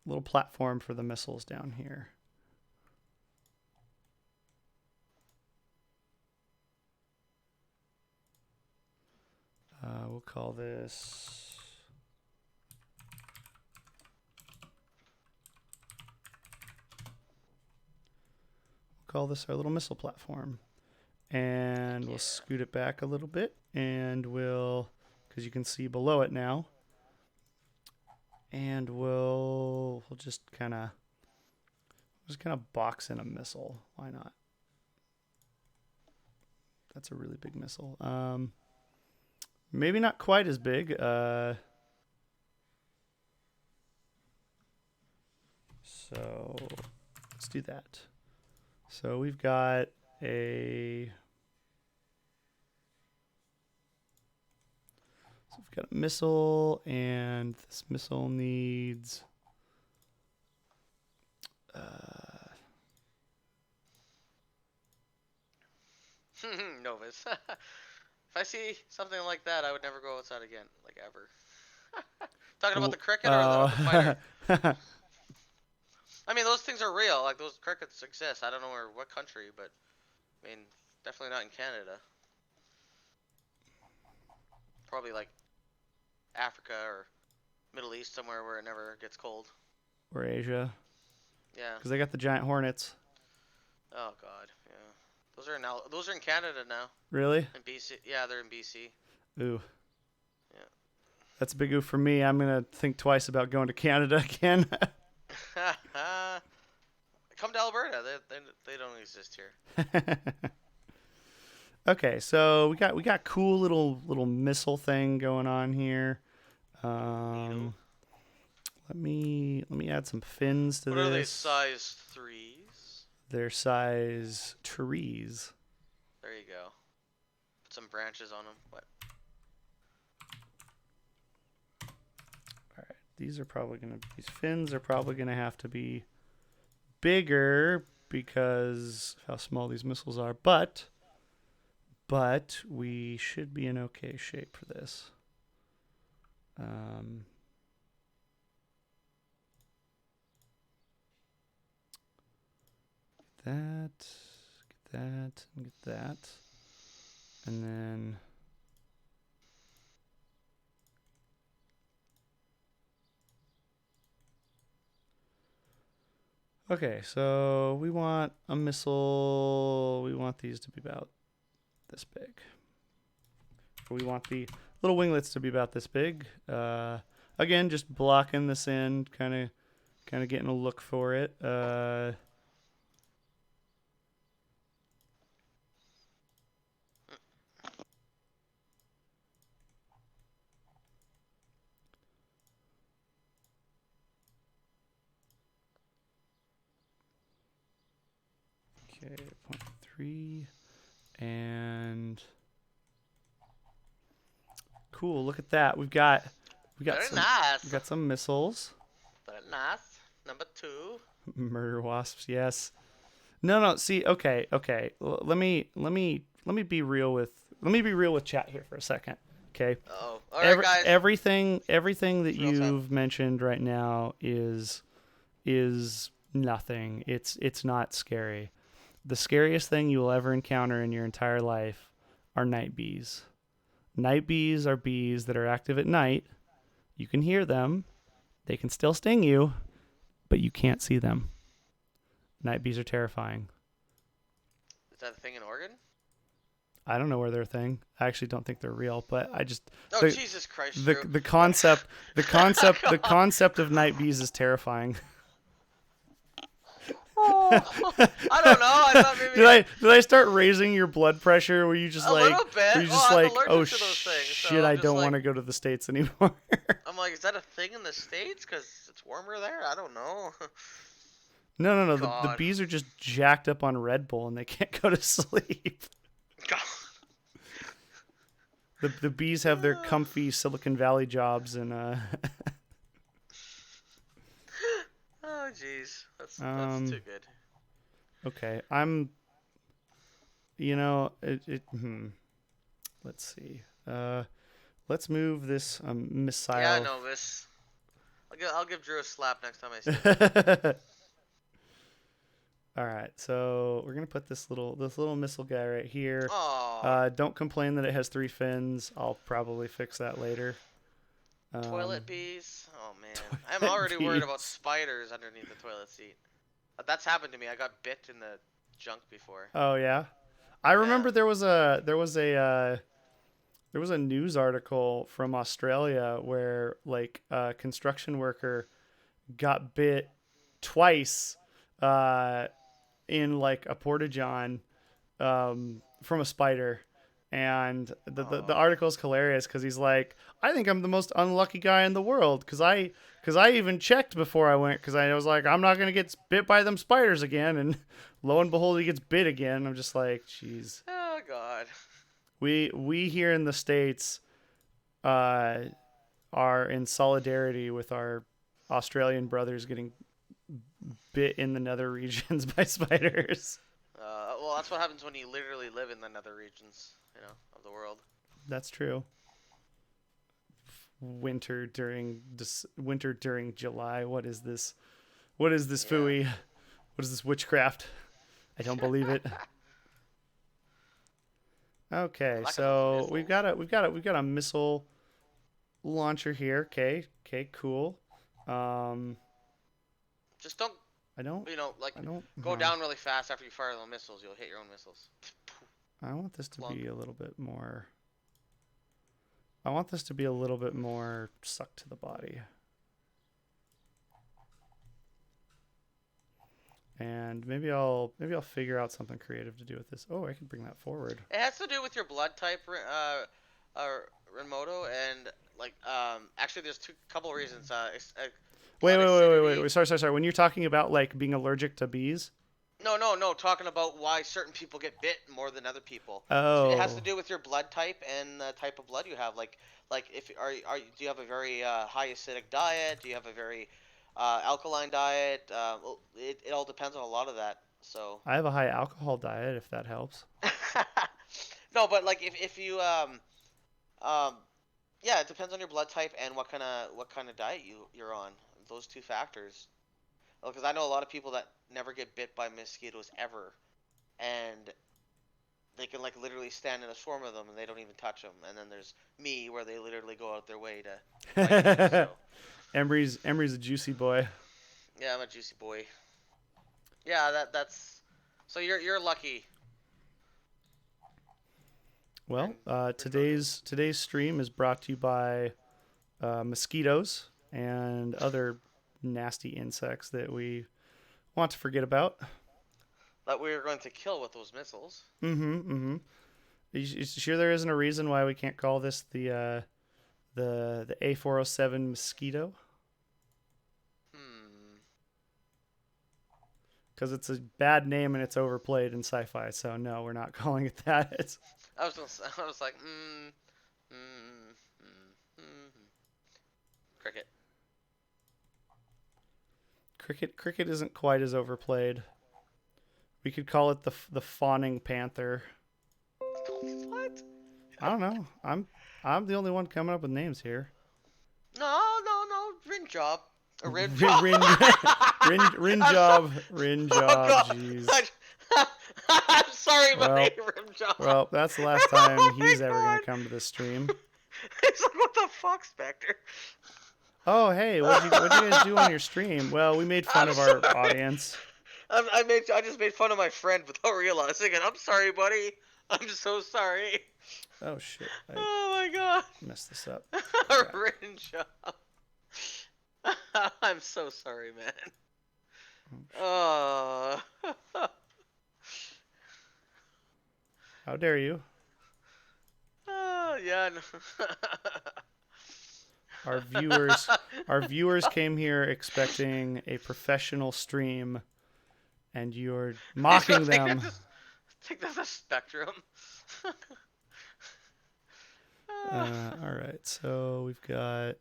little platform for the missiles down here. We'll call this. Call this our little missile platform. And we'll scoot it back a little bit, and we'll, because you can see below it now, and we'll just kind of box in a missile. Why not? That's a really big missile. Maybe not quite as big. So let's do that. So we've got a missile, and this missile needs Novus. If I see something like that, I would never go outside again, like ever. Talking about the cricket or the fighter? I mean, those things are real. Like, those crickets exist. I don't know what country, but I mean, definitely not in Canada. Probably like Africa or Middle East, somewhere where it never gets cold. Or Asia. Yeah. Because they got the giant hornets. Oh God, yeah. Those are in Canada now. Really? In BC, yeah, they're in BC. Ooh. Yeah. That's a big ooh for me. I'm gonna think twice about going to Canada again. Come to Alberta. They don't exist here. Okay, so we got cool little missile thing going on here. Let me add some fins to this. What are they, size 3s? They're size trees. There you go. Put some branches on them. What? All right, these fins are probably gonna have to be bigger because of how small these missiles are, but we should be in okay shape for this. Get that, and get that. And then okay, so we want a missile. We want these to be about this big. We want the little winglets to be about this big. Again, just blocking this in, kind of getting a look for it. Okay, 0.3 and cool. Look at that. We've got nice. We've got some missiles. Very nice. Number 2. Murder wasps. Yes. No. See. Okay. Let me be real with chat here for a second. Okay. Oh. All right, guys. Everything that you've time. mentioned right now is nothing. It's not scary. The scariest thing you will ever encounter in your entire life are night bees. Night bees are bees that are active at night. You can hear them. They can still sting you, but you can't see them. Night bees are terrifying. Is that a thing in Oregon? I don't know where they're a thing. I actually don't think they're real, but I just Jesus Christ! the concept of night bees is terrifying. Oh, I don't know. I thought maybe did I start raising your blood pressure? Were you just a like, little bit. were you just I'm like, allergic oh to those things, shit, so I I'm just don't like- want to go to the States anymore. I'm like, is that a thing in the States? Because it's warmer there. I don't know. No. The God. bees are just jacked up on Red Bull and they can't go to sleep. God. The bees have their comfy Silicon Valley jobs and Oh jeez, that's too good. Okay, let's see. Let's move this missile. Yeah, I know this. I'll give Drew a slap next time I see him. All right, so we're gonna put this little missile guy right here. Aww. Don't complain that it has 3 fins. I'll probably fix that later. Toilet bees. Oh man, I'm already worried about spiders underneath the toilet seat. That's happened to me. I got bit in the junk before. Oh yeah, I remember there was a news article from Australia where like a construction worker got bit twice in like a porta-john from a spider. And the article is hilarious because he's like, I think I'm the most unlucky guy in the world because I even checked before I went because I was like, I'm not going to get bit by them spiders again. And lo and behold, he gets bit again. I'm just like, jeez. Oh, God. We here in the States are in solidarity with our Australian brothers getting bit in the nether regions by spiders. Well, that's what happens when you literally live in the nether regions, of the world. That's true. Winter during July. What is this? What is this phooey? What is this witchcraft? I don't believe it. Okay, so we've got a missile launcher here. Okay, cool. Just don't. I don't. Go down really fast after you fire the missiles. You'll hit your own missiles. I want this to be a little bit more. I want this to be a little bit more sucked to the body. And maybe I'll figure out something creative to do with this. Oh, I can bring that forward. It has to do with your blood type, Remoto, and actually, there's couple of reasons. Wait. Sorry. When you're talking about like being allergic to bees. No. Talking about why certain people get bit more than other people. Oh. So it has to do with your blood type and the type of blood you have. Like if do you have a very high acidic diet? Do you have a very alkaline diet? It all depends on a lot of that. So. I have a high alcohol diet, if that helps. No, but like if you yeah, it depends on your blood type and what kind of diet you're on. Those 2 factors. Because I know a lot of people that never get bit by mosquitoes ever, and they can like literally stand in a swarm of them and they don't even touch them. And then there's me, where they literally go out their way to. Fight them, so. Emery's a juicy boy. Yeah, I'm a juicy boy. Yeah, that's. So you're lucky. Well, today's stream is brought to you by mosquitoes and other nasty insects that we want to forget about. That we are going to kill with those missiles. Mm-hmm. You sure there isn't a reason why we can't call this the A407 mosquito? Because it's a bad name and it's overplayed in sci-fi. So no, we're not calling it that. I was like, Cricket isn't quite as overplayed. We could call it the fawning panther. What? I don't know. I'm the only one coming up with names here. No. Rin job. Rin job. God. Jeez. I'm Sorry, buddy, Well, rim job. well, that's the last Oh time my he's ever gonna god. come to this stream. He's like, what the fuck, Spectre? Oh, hey, what'd you guys do on your stream? Well, we made fun I'm of our sorry. audience. I just made fun of my friend without realizing it. I'm sorry, buddy. I'm so sorry. Oh shit, I Oh my god. messed this up. Rim job. I'm so sorry, man. Oh. How dare you? Yeah. No. Our viewers came here expecting a professional stream, and you're mocking them. Take that as a spectrum. All right, so we've got.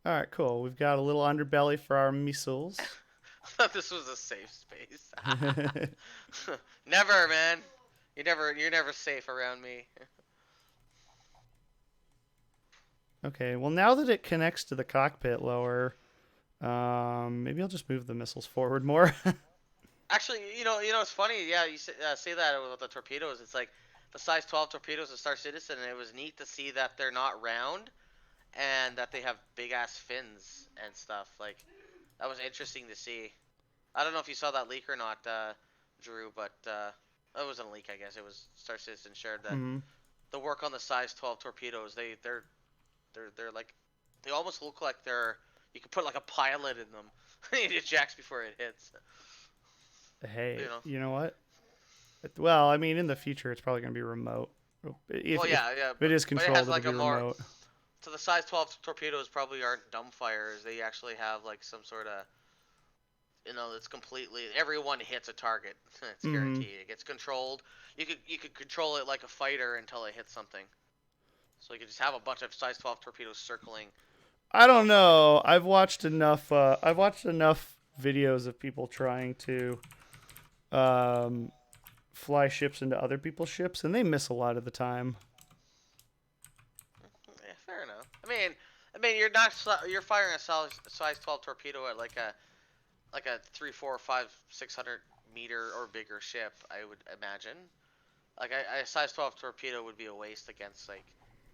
All right, cool. We've got a little underbelly for our missiles. I thought this was a safe space. Never, man. You're never safe around me. Okay, well now that it connects to the cockpit lower, maybe I'll just move the missiles forward more. Actually, it's funny. Yeah, you say that about the torpedoes. It's like the size 12 torpedoes of Star Citizen, and it was neat to see that they're not round and that they have big ass fins and stuff. Like that was interesting to see. I don't know if you saw that leak or not, Drew, but it wasn't a leak. I guess it was Star Citizen shared that the work on the size 12 torpedoes. They're like they almost look like you could put like a pilot in them. It ejects before it hits. Hey, you know what? Well, I mean, in the future, it's probably going to be remote. If it is controlled, it'll be remote. So the size 12 torpedoes probably aren't dumbfires. They actually have like some sort of, it's completely, everyone hits a target. It's guaranteed. It gets controlled. You could control it like a fighter until it hits something. So you could just have a bunch of size 12 torpedoes circling. I don't know. I've watched enough videos of people trying to fly ships into other people's ships, and they miss a lot of the time. Yeah, fair enough. I mean, you're firing a size 12 torpedo at like a 3, 4, 5, 600 meter or bigger ship. I would imagine. Like a size 12 torpedo would be a waste against like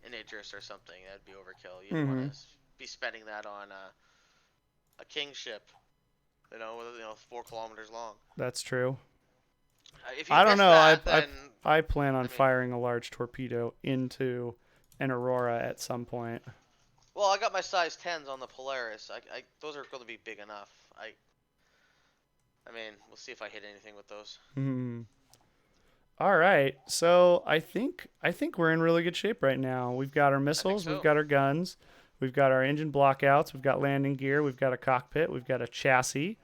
an Idris or something. That'd be overkill. You'd want to be spending that on a king ship. 4 kilometers long. That's true. If you I don't know. That, I plan on firing a large torpedo into an Aurora at some point. Well, I got my size 10s on the Polaris. Those are going to be big enough. I mean, we'll see if I hit anything with those. All right. So I think we're in really good shape right now. We've got our missiles. We've got our guns. We've got our engine blockouts. We've got landing gear. We've got a cockpit. We've got a chassis.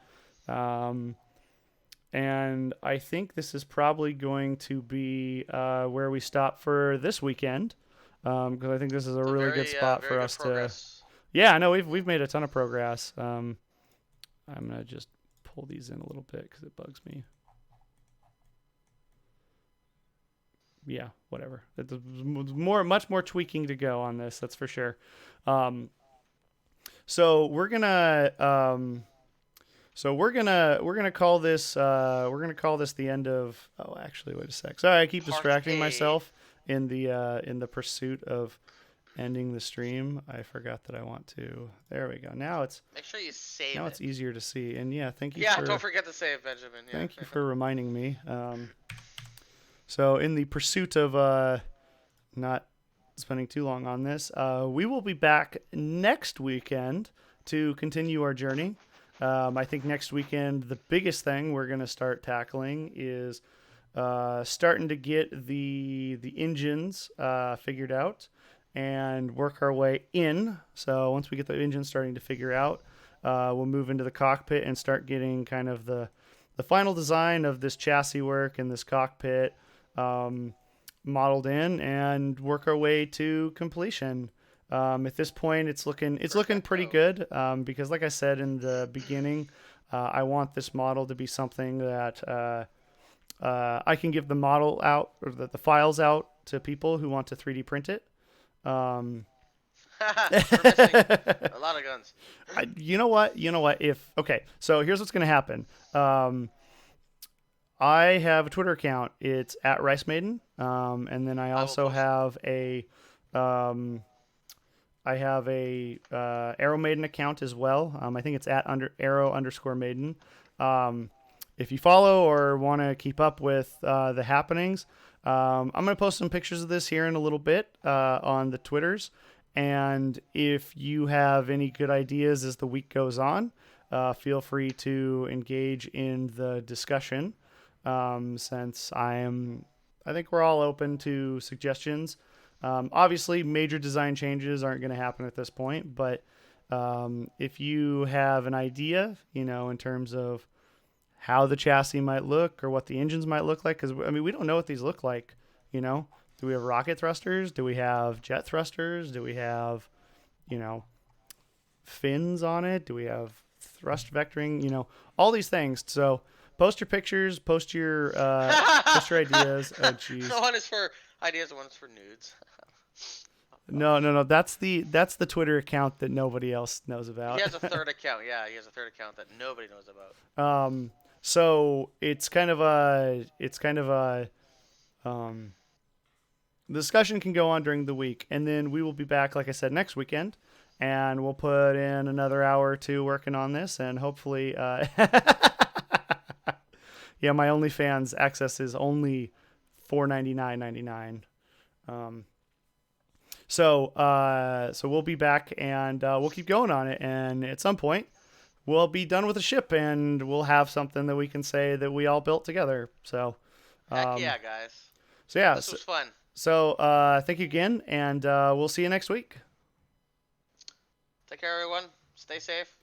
And I think this is probably going to be where we stop for this weekend, because I think this is a really good spot for us to. Yeah, no, we've made a ton of progress. I'm gonna just pull these in a little bit because it bugs me. Yeah, whatever. There's much more tweaking to go on this. That's for sure. So we're gonna call this the end of. Oh, actually, wait a sec. Sorry, I keep distracting myself in the pursuit of ending the stream. I forgot that I want to. There we go. Now it's. Make sure you save. Now it's easier to see. And yeah, thank you. Yeah, don't forget to save, Benjamin. Yeah. Thank you for reminding me. So in the pursuit of not spending too long on this, we will be back next weekend to continue our journey. I think next weekend the biggest thing we're going to start tackling is starting to get the engines figured out and work our way in. So once we get the engines starting to figure out, we'll move into the cockpit and start getting kind of the final design of this chassis work and this cockpit modeled in and work our way to completion. At this point, it's looking pretty good because, like I said in the beginning, I want this model to be something that I can give the model out or the files out to people who want to 3D print it. We're missing a lot of guns. You know what? So here's what's going to happen. I have a Twitter account. It's at RiceMaiden. And then I I will also post. have um, AeroMaiden account as well. I think it's at Arrow_Maiden. If you follow or want to keep up with the happenings, I'm going to post some pictures of this here in a little bit on the Twitters. And if you have any good ideas as the week goes on, feel free to engage in the discussion. Since I think we're all open to suggestions. Obviously, major design changes aren't going to happen at this point, but if you have an idea, in terms of how the chassis might look or what the engines might look like, because I mean, we don't know what these look like. Do we have rocket thrusters? Do we have jet thrusters? Do we have, you know, fins on it? Do we have thrust vectoring? All these things. So post your pictures, post your ideas. Oh, jeez. One is for ideas, one is for nudes. No, no, no. That's the Twitter account that nobody else knows He about. has a third account. Yeah, he has a third account that nobody knows about. So it's kind of a the discussion can go on during the week, and then we will be back, like I said, next weekend, and we'll put in another hour or two working on this, and hopefully, yeah, my OnlyFans access is only $4.99.99. So we'll be back, and we'll keep going on it, and at some point we'll be done with the ship, and we'll have something that we can say that we all built together. So Heck yeah, guys. so yeah, This was fun. so thank you again, and we'll see you next week. Take care, everyone. Stay safe.